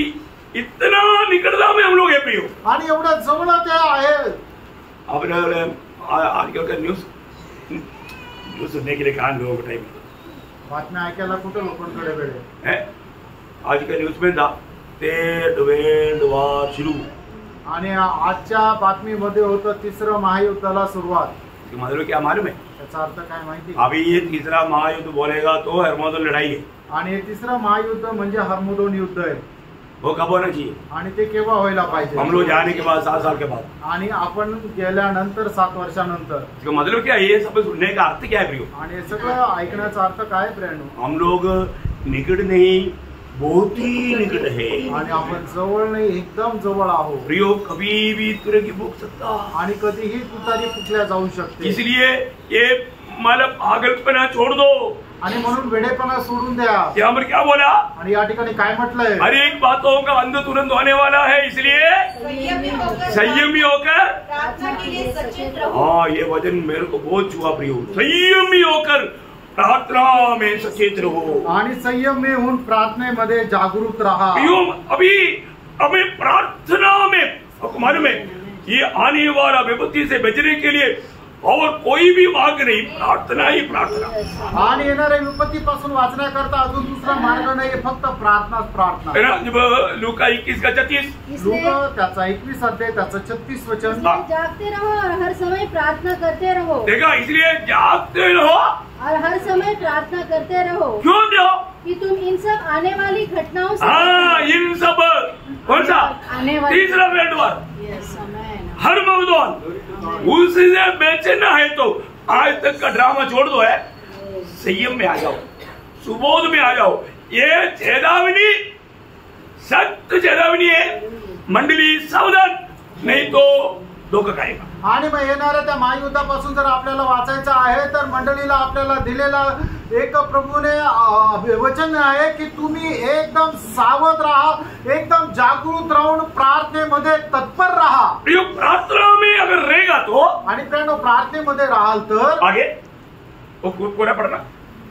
इतना निकटता में हम लोग है प्रियो. आणि एवढं जवळ ते आहे. आपने आजकल का न्यूज सुनने के लिए कहा लोगों को टाइम. बातम्या ऐकायला कुठं लोकांकडे वेळ आहे? आज का न्यूज में था थर्ड वर्ल्ड वॉर शुरू. आणि आजच्या बातमीमध्ये होतं 3रं महायुद्धाला सुरुवात. मतलब क्या मालूम है? त्याचा अर्थ काय माहिती? अभी ये 3रा महायुद्ध बोलेगा तो हरमोदन लड़ाई है. आणि 3रं महायुद्ध म्हणजे हरमुदोन युद्ध आहे. वो कब होना चाहिए? आणि ते केव्हा व्हायला पाहिजे? हम लोग जाने के बाद 7 साल के बाद. आणि आपण गेल्यानंतर 7 वर्षानंतर. इसका मतलब क्या है? ये सब सुनने का अर्थ क्या है प्रियो? आणि हे सगळं ऐकण्याचा अर्थ काय प्रेरणू? हम लोग निकट नहीं, बहुत ही निकट है. आणि आपण जवळ नाही, एकदम जवळ आहोत. प्रियो कभी भी तुरे की भूख सकता. आणि कधीही तुतारी फुटल्या जाऊ शकते. इसलिए ये मतलब पागलपना छोड़ दो. आणि म्हणून वेडेपणा सोडून द्या. यहाँ पर क्या बोला? आणि या ठिकाणी काय म्हटलंय? हर एक बातों का अंत तुरंत होने वाला है, इसलिए संयमी होकर. प्रार्थना के लिए सचेत रहो. हाँ, ये वचन मेरे को बहुत छुआ प्रियो. संयमी होकर प्रार्थना में सचेत रहो. आणि संयम में होऊन प्रार्थनेमध्ये जागरूक राहा. प्रियो अभी हमें प्रार्थना में आपको मालूम है ये आने वाला विपत्ति से बचने के लिए और कोई भी मार्ग नहीं, प्रार्थना ही प्रार्थना. आणि येणाऱ्या विपत्तीपासून वाचण्याकरता अजून दुसरा मार्ग नाही, फक्त प्रार्थनाच प्रार्थना. है ना? जब लूका 21 का 36 लूका त्याचा 21 अध्याय त्याचं 36 वचन. जागते रहो और हर समय प्रार्थना करते रहो. देखा, इसलिए जागते रहो और हर समय प्रार्थना करते रहो. क्यों रहो? कि तुम इन सब आने वाली घटनाओं से. इन सब कौन सा? आने वाली 3रा वर्ल्ड वॉर, हर मौदूद उससे बेचना है तो आज तक का ड्रामा छोड़ दो. है संयम में आ जाओ, सुबोध में आ जाओ. ये चेतावनी सत्य चेतावनी है. मंडली सावधान, नहीं तो धोका खाएगा. आणि मग येणाऱ्या त्या महायुद्धापासून जर आपल्याला वाचायचं आहे तर मंडळीला आपल्याला दिलेला एक प्रभूने वचन आहे की तुम्ही एकदम सावध राहा, एकदम जागृत राहून प्रार्थनेमध्ये तत्पर राहा. प्रार्थना में अगर रहेगा तो. आणि प्रेरणो प्रार्थनेमध्ये राहाल तर आगे वो पूरा पढ़ना.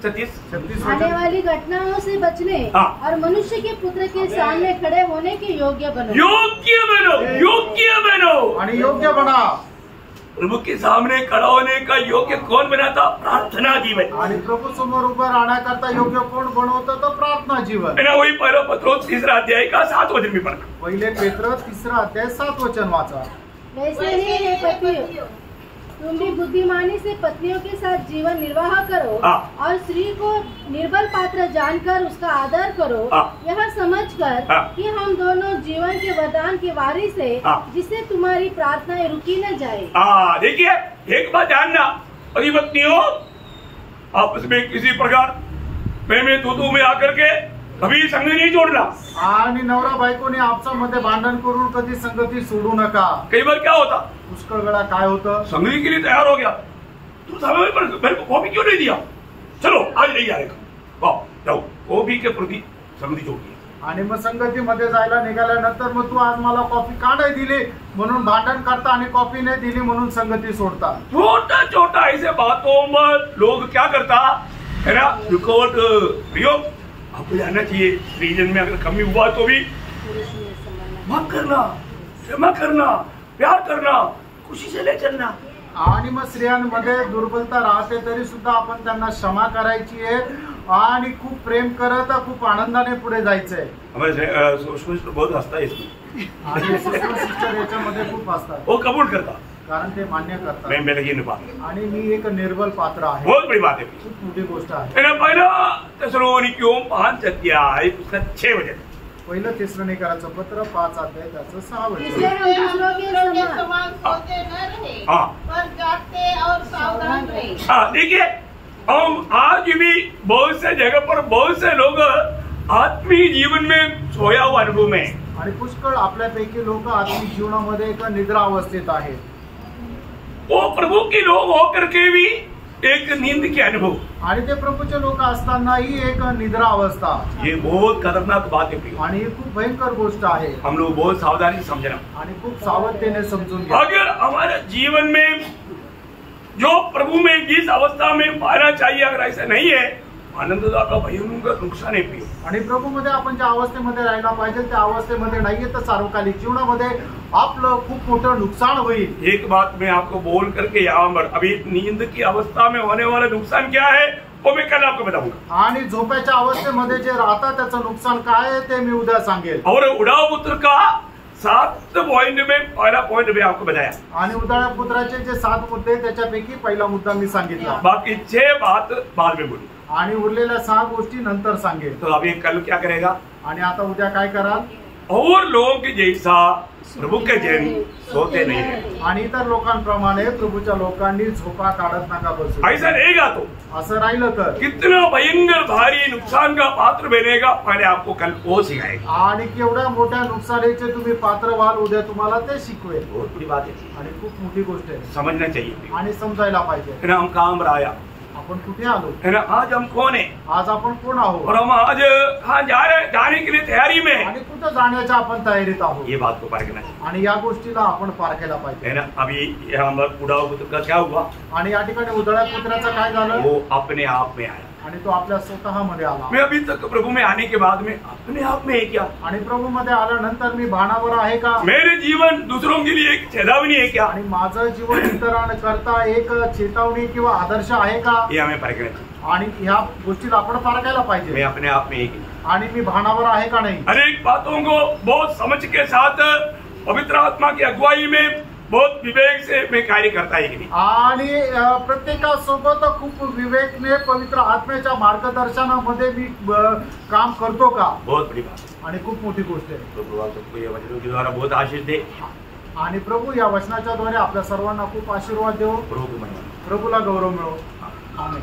36 आने वाली घटनाओं से बचने और मनुष्य के पुत्र के सामने खड़े होने के योग्य बनो। योग्य बनो, योग्य बनो आणि योग्य बना। प्रभु के सामने खड़ा होने का योग्य कौन बनाता? प्रार्थना जीवन। आणि प्रभू समोर उभं राहण्याकरता योग्य कोण बनवतं? तर प्रार्थना जीवन। वही पहिला पत्रोस 3 अध्याय का 7 वचन मी पढ़ा। पहिले पेत्र 3 अध्याय 7 वचन वाचा। वैसे ही हे पतियों, तुम भी बुद्धिमानी से पत्नियों के साथ जीवन निर्वाह करो और स्त्री को निर्बल पात्र जानकर उसका आदर करो, यह समझकर कि हम दोनों जीवन के वरदान के वारिस है, जिससे तुम्हारी प्रार्थनाएं रुकी न जाए। देखिए, एक बात जानना, पति पत्नियों आपस में किसी प्रकार में तू में आकर के कभी संगती नहीं जोड़ना। आणि नवरा बायकोने आपसामध्ये भांडण करून कधी संगती सोडू नका। कई बार क्या होता, पुष्कळ वेळा काय होतं, संगती के लिए तैयार हो गया, तू समय पर मेरे को कॉफी क्यों नहीं दिया, चलो आज नहीं आएगा, जाओ कॉफी के प्रति संगती जोड़नी। आणि मग संगतीमध्ये जायला निघाल्यानंतर मग तू आज मला कॉफी का नाही दिली म्हणून भांडण करता आणि कॉफी नाही दिली म्हणून संगती सोडता। छोटा छोटा ऐसे बातों में लोग क्या करता है ना, रुकावट प्रयोग आपको जानना चाहिए। रीजन में अगर कमी हुआ तो भी माफ करना, क्षमा करना, प्यार करना, खुशी से ले चलना। आणि मग स्त्रियांमध्ये दुर्बलता राहते तरी सुद्धा आपण त्यांना क्षमा करायची आहे आणि खूप प्रेम करत खूप आनंदाने पुढे जायचंय। हमारे सोशल बहुत हंसता है इसमें, आणि सिस्टर याच्यामध्ये खूप असतात, वो कबूल करता, कारण ते मान्य करतात। मैं लगी बात, आणि मी एक निर्बल पात्र आहे, बहुत बड़ी बात है, खूप मोठी गोष्ट आहे। पहिला तेसलोनिकियों 5 अध्याय उसका 6 वचन, पहिलं तेसलोनिकराचं पत्र 5 अध्याय त्याचं 6 वचन। इसलिए हम दूसरों के समान सोते न रहे, हाँ। पर जागते और सावधान रहे। देखिए, हम आज भी बहुत से जगह पर बहुत से लोग आत्मीय जीवन में सोया हुआ अनुभव में, आणि पुष्कळ आपल्यापैकी लोक आत्मिक जीवनामध्ये एक निद्रा अवस्थेत आहे। वो प्रभु के लोग होकर के भी एक नींद के अनुभव, आणि ते प्रभूचे लोक असतानाही एक निद्रा अवस्था, ये बहुत खतरनाक बात है। आणि ही खूप भयंकर गोष्ट आहे। हम लोग बहुत सावधानी से समझना, आणि खूप सावधतेने समजून घ्या। अगर हमारे जीवन में जो प्रभु में जिस अवस्था में पाना चाहिए अगर ऐसा नहीं है, आनंददा का भयंकर नुकसान है प्रिय। आणि प्रभूमध्ये आपण ज्या अवस्थेमध्ये राहायला पाहिजे त्या अवस्थेमध्ये नाहीये तर सार्वकालिक जीवनामध्ये आपलं खूप मोठं नुकसान होईल। एक बात मैं आपको बोल करके यहाँ पर, अभी नींद की अवस्था में होने वाला नुकसान क्या है वो मैं कल आपको बताऊंगा। आणि झोपेच्या अवस्थेमध्ये जे राहतात त्याचं नुकसान काय आहे ते मी उद्या सांगेल। और उड़ाव पुत्र का 7 पॉइंट में पहला पॉइंट मैं आपको बताया, आणि उदाळ्या पुत्राचे जे 7 मुद्दे त्याच्यापैकी पहिला मुद्दा मी सांगितला, बाकी 6 बात बाद में बोली, आणि उरलेल्या 6 गोष्टी नंतर सांगेल। तो अभी कल क्या करेगा, आणि आता उद्या काय कराल, और लोगों के जैसा प्रभु के जन सोते नहीं है। आणि इतर लोकांप्रमाणे प्रभूच्या लोकांनी झोपा काढत नका बसू। ऐसा रहेगा तो असं राहिलं तर कितना भयंकर भारी नुकसान का पात्र बनेगा, पहले आपको कल वो सिखाएगा। आणि केवढ्या मोठ्या नुकसानीचे तुम्ही पात्र व्हाल उद्या तुम्हाला ते शिकवेल। बहुत बड़ी बात है, आणि खूप मोठी गोष्ट आहे समझना चाहिए। आणि समजायला पाहिजे। है ना, हम काम आया आपण कुठे आलो, है ना, आज हम कौन है आज आपण कोण आहोत, और हम आज कहाँ जा रहे हैं, जाने के लिए तैयारी में, आणि कुठं जाण्याच्या आपण तयारीत आहोत, ये बात को परखना चाहिए। आणि या गोष्टीला आपण पारखायला पाहिजे। है ना, अभी यहाँ पर उड़ाव पुत्र का क्या हुआ, आणि या ठिकाणी उधळ्या पुत्राचं काय झालं, वो अपने आप में आया। आणि तो आपल्या स्वतःमध्ये आला। मैं अभी तक प्रभु में आने के बाद में अपने आप में है क्या, आणि प्रभू मध्ये आल्यानंतर मी भानावर आहे का, मेरे जीवन दूसरों के लिए एक चेतावनी है क्या, आणि माझं जीवन इतरांकरता एक चेतावणी किंवा आदर्श आहे का, ये हमें परखना चाहिए। आणि ह्या गोष्टीला आपण पारखायला मैं पाहिजे। अपने आप में एक ही, आणि मी भानावर आहे का नाही, अनेक बातों को बहुत समझ के साथ पवित्र आत्मा की अगुवाई में बहुत विवेक से मैं कार्य करता है कि नहीं, आणि प्रत्येकासोबत खूप विवेकने पवित्र आत्म्याच्या मार्गदर्शनामध्ये मी काम करतो का, बहुत बड़ी बात है। आणि खूप मोठी गोष्ट आहे। तो प्रभु आप सबको ये वचनों के द्वारा बहुत आशीष दे, आणि प्रभू या वचनाच्या द्वारे आपल्या सर्वांना खूप आशीर्वाद देव, प्रभु को महिमा। प्रभूला गौरव मिळो। आमेन।